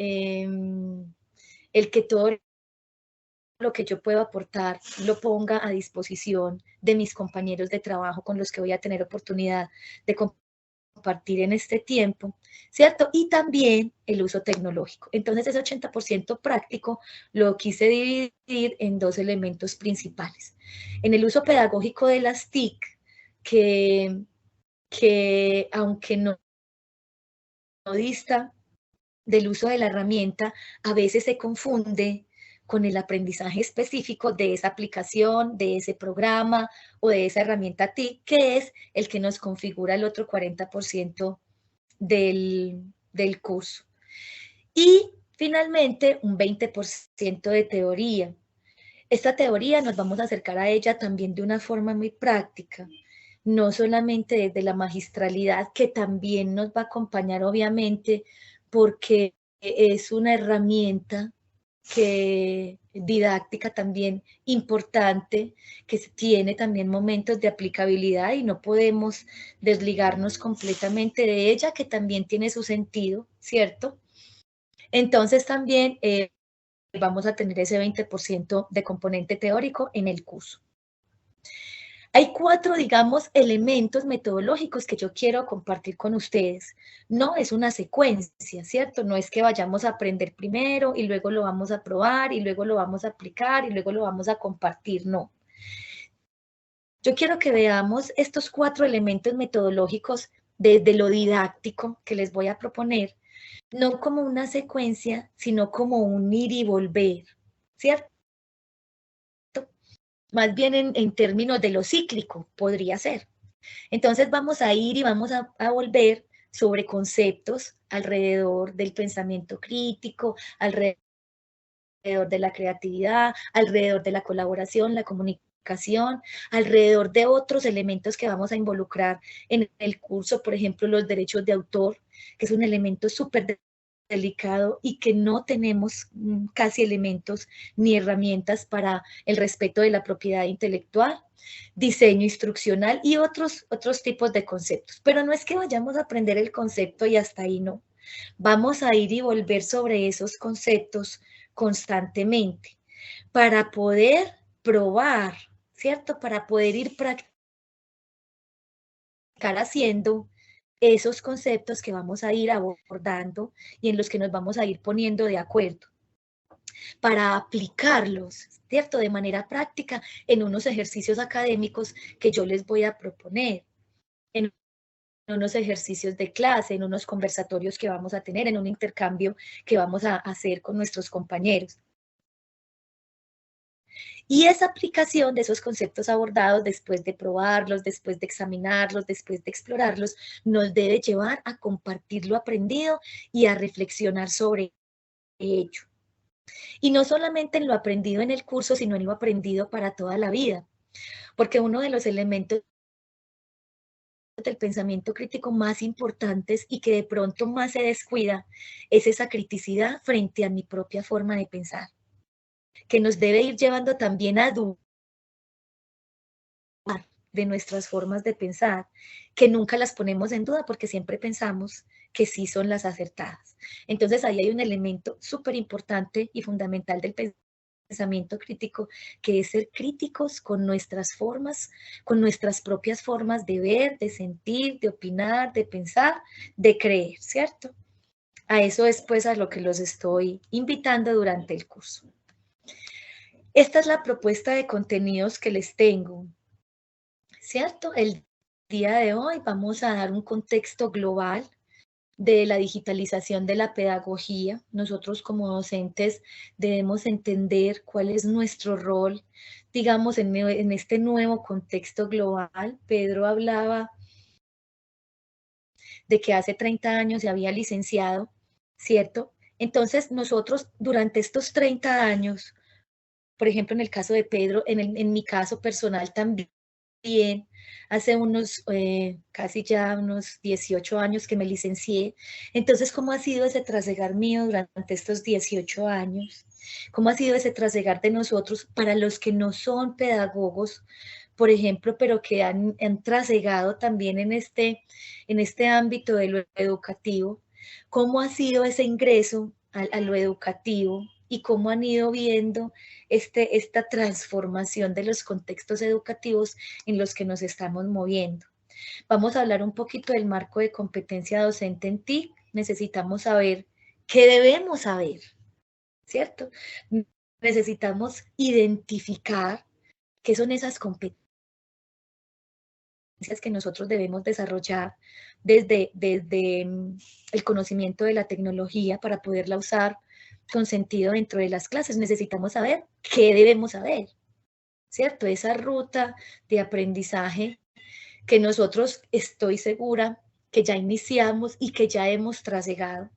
que todo lo que yo puedo aportar lo ponga a disposición de mis compañeros de trabajo con los que voy a tener oportunidad de compartir en este tiempo, ¿cierto? Y también el uso tecnológico. Entonces, ese 80% práctico lo quise dividir en dos elementos principales. En el uso pedagógico de las TIC, que aunque no dista del uso de la herramienta, a veces se confunde con el aprendizaje específico de esa aplicación, de ese programa o de esa herramienta TIC, que es el que nos configura el otro 40% del curso. Y finalmente, un 20% de teoría. Esta teoría nos vamos a acercar a ella también de una forma muy práctica, no solamente desde la magistralidad, que también nos va a acompañar obviamente, porque es una herramienta didáctica también importante, que tiene también momentos de aplicabilidad y no podemos desligarnos completamente de ella, que también tiene su sentido, ¿cierto? Entonces también vamos a tener ese 20% de componente teórico en el curso. Hay 4, digamos, elementos metodológicos que yo quiero compartir con ustedes. No es una secuencia, ¿cierto? No es que vayamos a aprender primero y luego lo vamos a probar y luego lo vamos a aplicar y luego lo vamos a compartir, no. Yo quiero que veamos estos 4 elementos metodológicos desde lo didáctico que les voy a proponer, no como una secuencia, sino como un ir y volver, ¿cierto? Más bien en términos de lo cíclico, podría ser. Entonces vamos a ir y vamos a volver sobre conceptos alrededor del pensamiento crítico, alrededor de la creatividad, alrededor de la colaboración, la comunicación, alrededor de otros elementos que vamos a involucrar en el curso, por ejemplo, los derechos de autor, que es un elemento súper delicado y que no tenemos casi elementos ni herramientas para el respeto de la propiedad intelectual, diseño instruccional y otros tipos de conceptos. Pero no es que vayamos a aprender el concepto y hasta ahí no. Vamos a ir y volver sobre esos conceptos constantemente para poder probar, ¿cierto? Para poder ir practicando haciendo esos conceptos que vamos a ir abordando y en los que nos vamos a ir poniendo de acuerdo para aplicarlos, ¿cierto? De manera práctica en unos ejercicios académicos que yo les voy a proponer, en unos ejercicios de clase, en unos conversatorios que vamos a tener, en un intercambio que vamos a hacer con nuestros compañeros. Y esa aplicación de esos conceptos abordados después de probarlos, después de examinarlos, después de explorarlos, nos debe llevar a compartir lo aprendido y a reflexionar sobre ello. Y no solamente en lo aprendido en el curso, sino en lo aprendido para toda la vida. Porque uno de los elementos del pensamiento crítico más importantes y que de pronto más se descuida es esa criticidad frente a mi propia forma de pensar, que nos debe ir llevando también a dudar de nuestras formas de pensar, que nunca las ponemos en duda porque siempre pensamos que sí son las acertadas. Entonces ahí hay un elemento súper importante y fundamental del pensamiento crítico, que es ser críticos con nuestras formas, con nuestras propias formas de ver, de sentir, de opinar, de pensar, de creer, ¿cierto? A eso es pues a lo que los estoy invitando durante el curso. Esta es la propuesta de contenidos que les tengo, ¿cierto? El día de hoy vamos a dar un contexto global de la digitalización de la pedagogía. Nosotros como docentes debemos entender cuál es nuestro rol, digamos, en este nuevo contexto global. Pedro hablaba de que hace 30 años se había licenciado, ¿cierto? Entonces nosotros durante estos 30 años, por ejemplo, en el caso de Pedro, en mi caso personal también, hace unos, casi ya unos 18 años que me licencié. Entonces, ¿cómo ha sido ese trasegar mío durante estos 18 años? ¿Cómo ha sido ese trasegar de nosotros para los que no son pedagogos, por ejemplo, pero que han trasegado también en este ámbito de lo educativo? ¿Cómo ha sido ese ingreso a lo educativo? Y cómo han ido viendo esta transformación de los contextos educativos en los que nos estamos moviendo. Vamos a hablar un poquito del marco de competencia docente en TIC. Necesitamos saber qué debemos saber, ¿cierto? Necesitamos identificar qué son esas competencias que nosotros debemos desarrollar desde el conocimiento de la tecnología para poderla usar con sentido dentro de las clases. Necesitamos saber qué debemos saber, ¿cierto? Esa ruta de aprendizaje que nosotros, estoy segura, que ya iniciamos y que ya hemos trasegado,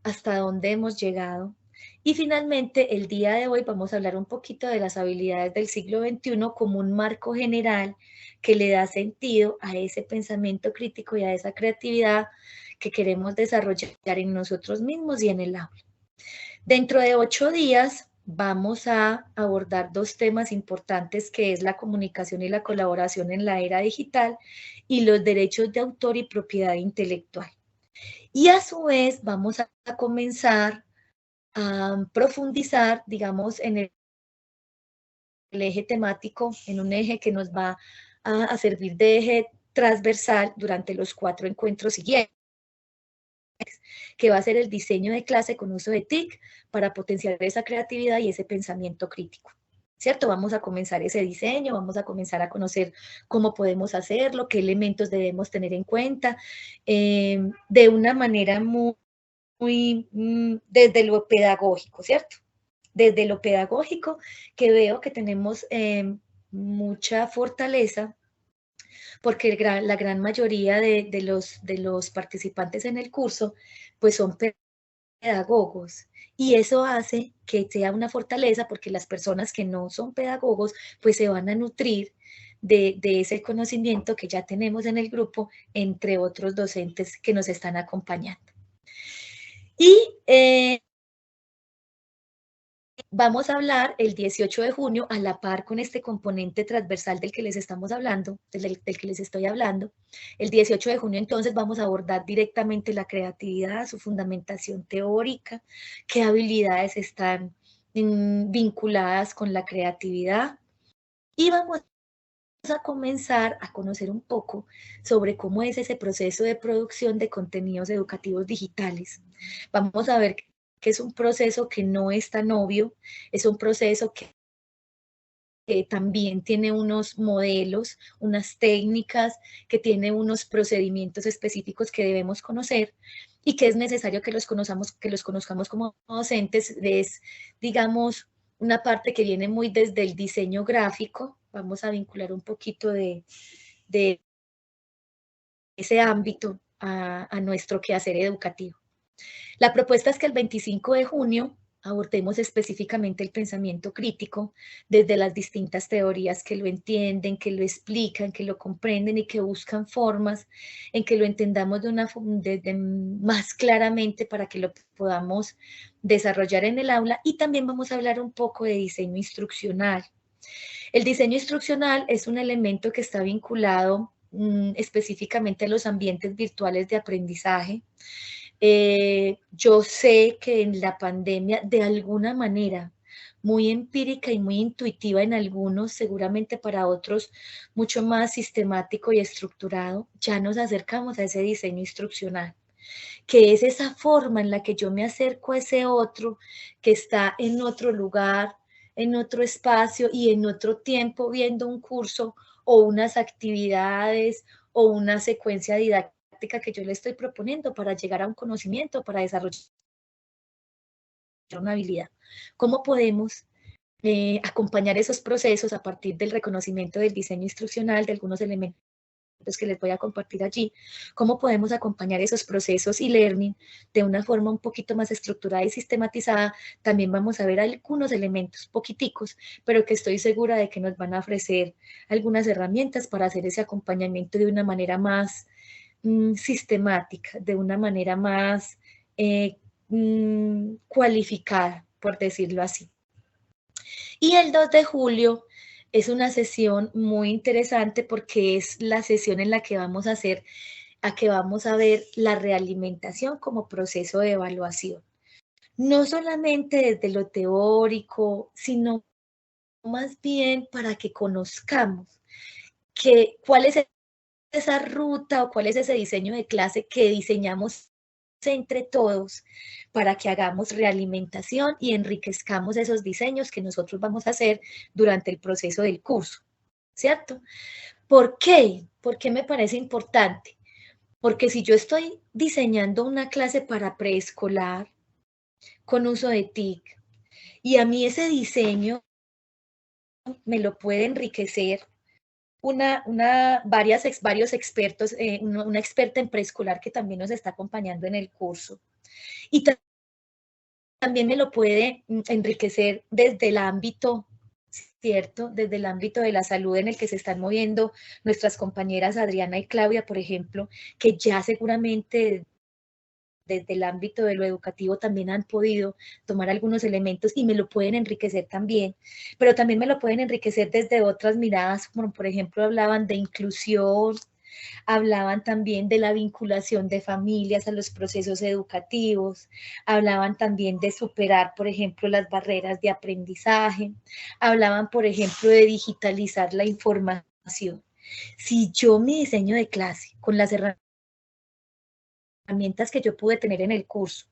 hasta dónde hemos llegado. Y finalmente, el día de hoy vamos a hablar un poquito de las habilidades del siglo XXI como un marco general que le da sentido a ese pensamiento crítico y a esa creatividad que queremos desarrollar en nosotros mismos y en el aula. Dentro de 8 días vamos a abordar 2 temas importantes, que es la comunicación y la colaboración en la era digital y los derechos de autor y propiedad intelectual. Y a su vez vamos a comenzar a profundizar, digamos, en el eje temático, en un eje que nos va a servir de eje transversal durante los 4 encuentros siguientes, que va a ser el diseño de clase con uso de TIC para potenciar esa creatividad y ese pensamiento crítico. ¿Cierto? Vamos a comenzar ese diseño, vamos a comenzar a conocer cómo podemos hacerlo, qué elementos debemos tener en cuenta, de una manera muy desde lo pedagógico, ¿cierto? Desde lo pedagógico, que veo que tenemos mucha fortaleza, porque la gran mayoría de los participantes en el curso, pues son pedagogos, y eso hace que sea una fortaleza, porque las personas que no son pedagogos, pues se van a nutrir de ese conocimiento que ya tenemos en el grupo, entre otros docentes que nos están acompañando. Y vamos a hablar el 18 de junio, a la par con este componente transversal del que les estamos hablando, del que les estoy hablando. El 18 de junio, entonces, vamos a abordar directamente la creatividad, su fundamentación teórica, qué habilidades están vinculadas con la creatividad, y vamos a comenzar a conocer un poco sobre cómo es ese proceso de producción de contenidos educativos digitales. Vamos a ver que es un proceso que no es tan obvio, es un proceso que también tiene unos modelos, unas técnicas, que tiene unos procedimientos específicos que debemos conocer y que es necesario que los conozcamos como docentes. Es, digamos, una parte que viene muy desde el diseño gráfico. Vamos a vincular un poquito de ese ámbito a nuestro quehacer educativo. La propuesta es que el 25 de junio abordemos específicamente el pensamiento crítico desde las distintas teorías que lo entienden, que lo explican, que lo comprenden y que buscan formas en que lo entendamos más claramente para que lo podamos desarrollar en el aula. Y también vamos a hablar un poco de diseño instruccional. El diseño instruccional es un elemento que está vinculado específicamente a los ambientes virtuales de aprendizaje. Yo sé que en la pandemia, de alguna manera, muy empírica y muy intuitiva en algunos, seguramente para otros mucho más sistemático y estructurado, ya nos acercamos a ese diseño instruccional, que es esa forma en la que yo me acerco a ese otro que está en otro lugar, en otro espacio y en otro tiempo viendo un curso o unas actividades o una secuencia didáctica que yo le estoy proponiendo para llegar a un conocimiento, para desarrollar una habilidad. ¿Cómo podemos acompañar esos procesos a partir del reconocimiento del diseño instruccional, de algunos elementos que les voy a compartir allí? ¿Cómo podemos acompañar esos procesos y learning de una forma un poquito más estructurada y sistematizada? También vamos a ver algunos elementos poquiticos, pero que estoy segura de que nos van a ofrecer algunas herramientas para hacer ese acompañamiento de una manera más sistemática, de una manera más cualificada, por decirlo así. Y el 2 de julio es una sesión muy interesante porque es la sesión en la que vamos a ver la realimentación como proceso de evaluación. No solamente desde lo teórico, sino más bien para que conozcamos cuál es esa ruta o cuál es ese diseño de clase que diseñamos entre todos para que hagamos realimentación y enriquezcamos esos diseños que nosotros vamos a hacer durante el proceso del curso, ¿cierto? ¿Por qué? ¿Por qué me parece importante? Porque si yo estoy diseñando una clase para preescolar con uso de TIC y a mí ese diseño me lo puede enriquecer varios expertos, una experta en preescolar que también nos está acompañando en el curso. Y también me lo puede enriquecer desde el ámbito, ¿cierto? Desde el ámbito de la salud en el que se están moviendo nuestras compañeras Adriana y Claudia, por ejemplo, que ya seguramente desde el ámbito de lo educativo también han podido tomar algunos elementos y me lo pueden enriquecer también, pero también me lo pueden enriquecer desde otras miradas, como por ejemplo hablaban de inclusión, hablaban también de la vinculación de familias a los procesos educativos, hablaban también de superar, por ejemplo, las barreras de aprendizaje, hablaban, por ejemplo, de digitalizar la información. Si yo mi diseño de clase con las herramientas que yo pude tener en el curso,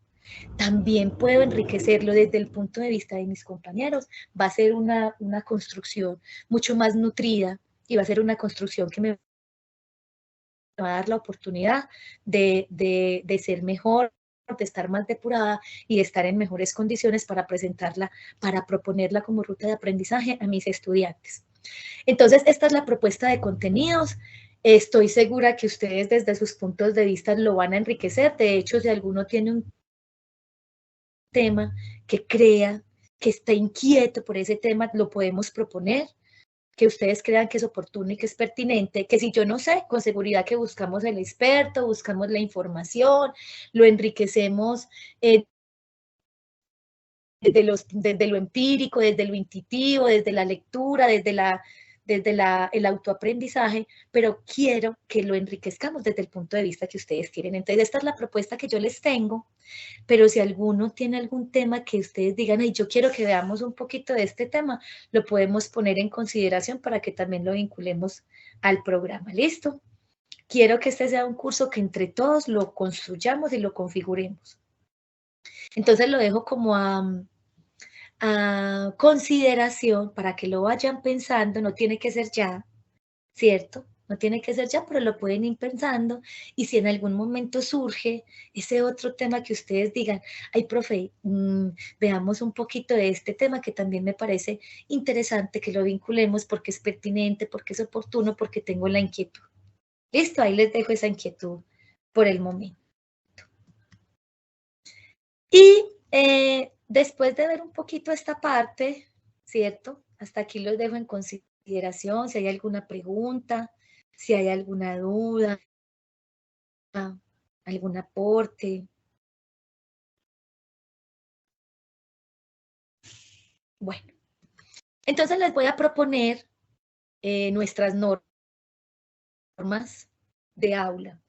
también puedo enriquecerlo desde el punto de vista de mis compañeros, va a ser una construcción mucho más nutrida y va a ser una construcción que me va a dar la oportunidad de ser mejor, de estar más depurada y de estar en mejores condiciones para presentarla, para proponerla como ruta de aprendizaje a mis estudiantes. Entonces, esta es la propuesta de contenidos. Estoy segura que ustedes desde sus puntos de vista lo van a enriquecer. De hecho, si alguno tiene un tema que crea, que está inquieto por ese tema, lo podemos proponer, que ustedes crean que es oportuno y que es pertinente, que si yo no sé, con seguridad que buscamos el experto, buscamos la información, lo enriquecemos desde lo empírico, desde lo intuitivo, desde la lectura, desde el autoaprendizaje, pero quiero que lo enriquezcamos desde el punto de vista que ustedes quieren. Entonces, esta es la propuesta que yo les tengo, pero si alguno tiene algún tema que ustedes digan, ay, yo quiero que veamos un poquito de este tema, lo podemos poner en consideración para que también lo vinculemos al programa. ¿Listo? Quiero que este sea un curso que entre todos lo construyamos y lo configuremos. Entonces, lo dejo como a consideración para que lo vayan pensando, no tiene que ser ya, ¿cierto? No tiene que ser ya, pero lo pueden ir pensando, y si en algún momento surge ese otro tema que ustedes digan, ay, profe, veamos un poquito de este tema que también me parece interesante que lo vinculemos porque es pertinente, porque es oportuno, porque tengo la inquietud. Listo, ahí les dejo esa inquietud por el momento. Y después de ver un poquito esta parte, ¿cierto? Hasta aquí los dejo en consideración, si hay alguna pregunta, si hay alguna duda, algún aporte. Bueno, entonces les voy a proponer nuestras normas de aula.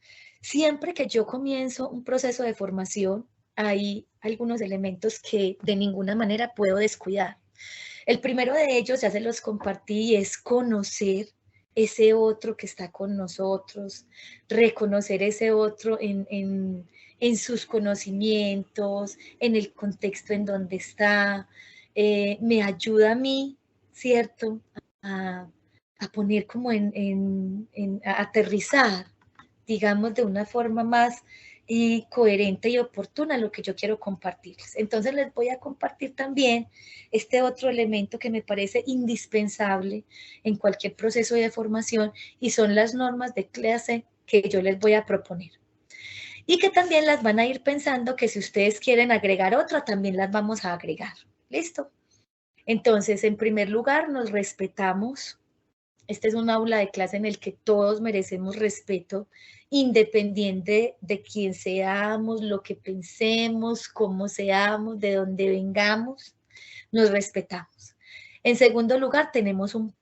Siempre que yo comienzo un proceso de formación, hay algunos elementos que de ninguna manera puedo descuidar. El primero de ellos, ya se los compartí, es conocer ese otro que está con nosotros, reconocer ese otro en sus conocimientos, en el contexto en donde está. Me ayuda a mí, ¿cierto?, a poner como a aterrizar, digamos, de una forma más coherente y oportuna lo que yo quiero compartirles. Entonces les voy a compartir también este otro elemento que me parece indispensable en cualquier proceso de formación, y son las normas de clase que yo les voy a proponer. Y que también las van a ir pensando, que si ustedes quieren agregar otra, también las vamos a agregar. ¿Listo? Entonces, en primer lugar, nos respetamos. Este es un aula de clase en el que todos merecemos respeto, independiente de quién seamos, lo que pensemos, cómo seamos, de dónde vengamos, nos respetamos. En segundo lugar, tenemos un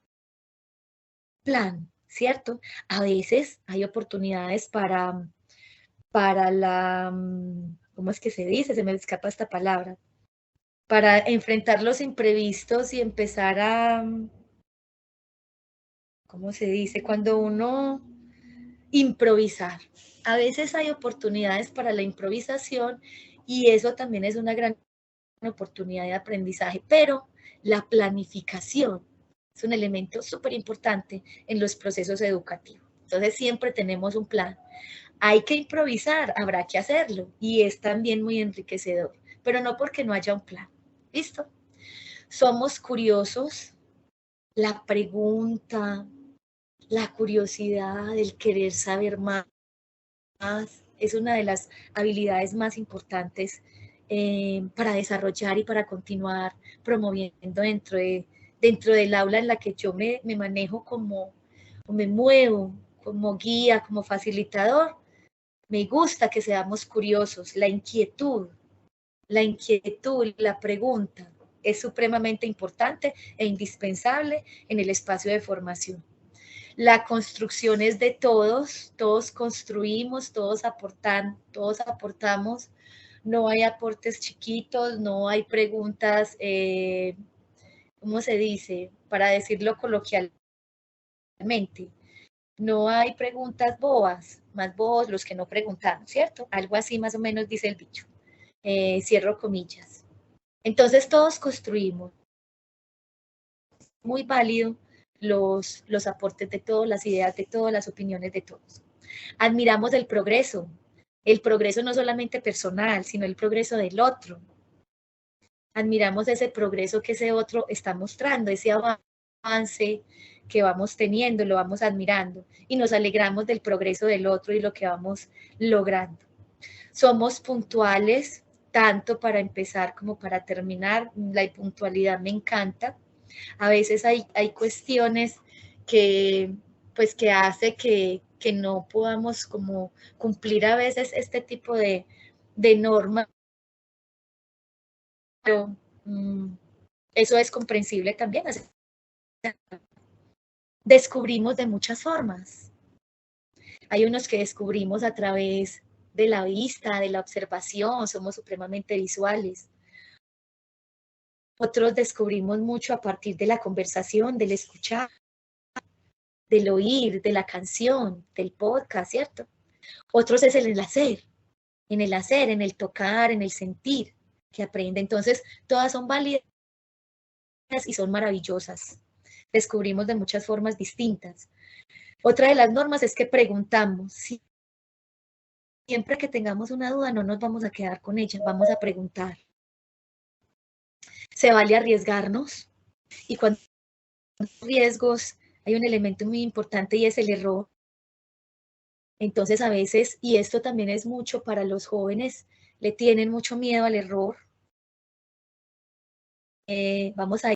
plan, ¿cierto? A veces hay oportunidades para la, ¿cómo es que se dice? Se me escapa esta palabra. Para enfrentar los imprevistos y empezar a, ¿cómo se dice? Cuando uno improvisar. A veces hay oportunidades para la improvisación y eso también es una gran oportunidad de aprendizaje, pero la planificación es un elemento súper importante en los procesos educativos. Entonces siempre tenemos un plan. Hay que improvisar, habrá que hacerlo y es también muy enriquecedor, pero no porque no haya un plan. ¿Listo? Somos curiosos, la pregunta, la curiosidad, el querer saber más, es una de las habilidades más importantes para desarrollar y para continuar promoviendo dentro del aula en la que yo me manejo o me muevo como guía, como facilitador. Me gusta que seamos curiosos, la inquietud, la pregunta es supremamente importante e indispensable en el espacio de formación. La construcción es de todos construimos, todos aportamos, no hay aportes chiquitos, no hay preguntas, ¿cómo se dice? Para decirlo coloquialmente, no hay preguntas bobas, más bobos los que no preguntamos, ¿cierto? Algo así más o menos dice el dicho. Cierro comillas. Entonces todos construimos. Muy válido los aportes de todos, las ideas de todos, las opiniones de todos. Admiramos el progreso no solamente personal, sino el progreso del otro. Admiramos ese progreso que ese otro está mostrando, ese avance que vamos teniendo, lo vamos admirando y nos alegramos del progreso del otro y lo que vamos logrando. Somos puntuales, tanto para empezar como para terminar. La puntualidad me encanta. A veces hay cuestiones que, pues, que hace que no podamos como cumplir a veces este tipo de normas, pero eso es comprensible también. Descubrimos de muchas formas. Hay unos que descubrimos a través de la vista, de la observación, somos supremamente visuales. Otros descubrimos mucho a partir de la conversación, del escuchar, del oír, de la canción, del podcast, ¿cierto? Otros es en el hacer, en el tocar, en el sentir, que aprende. Entonces, todas son válidas y son maravillosas. Descubrimos de muchas formas distintas. Otra de las normas es que preguntamos. Siempre que tengamos una duda, no nos vamos a quedar con ella, vamos a preguntar. Se vale arriesgarnos, y cuando hay riesgos hay un elemento muy importante y es el error. Entonces a veces, y esto también es mucho para los jóvenes, le tienen mucho miedo al error. Vamos a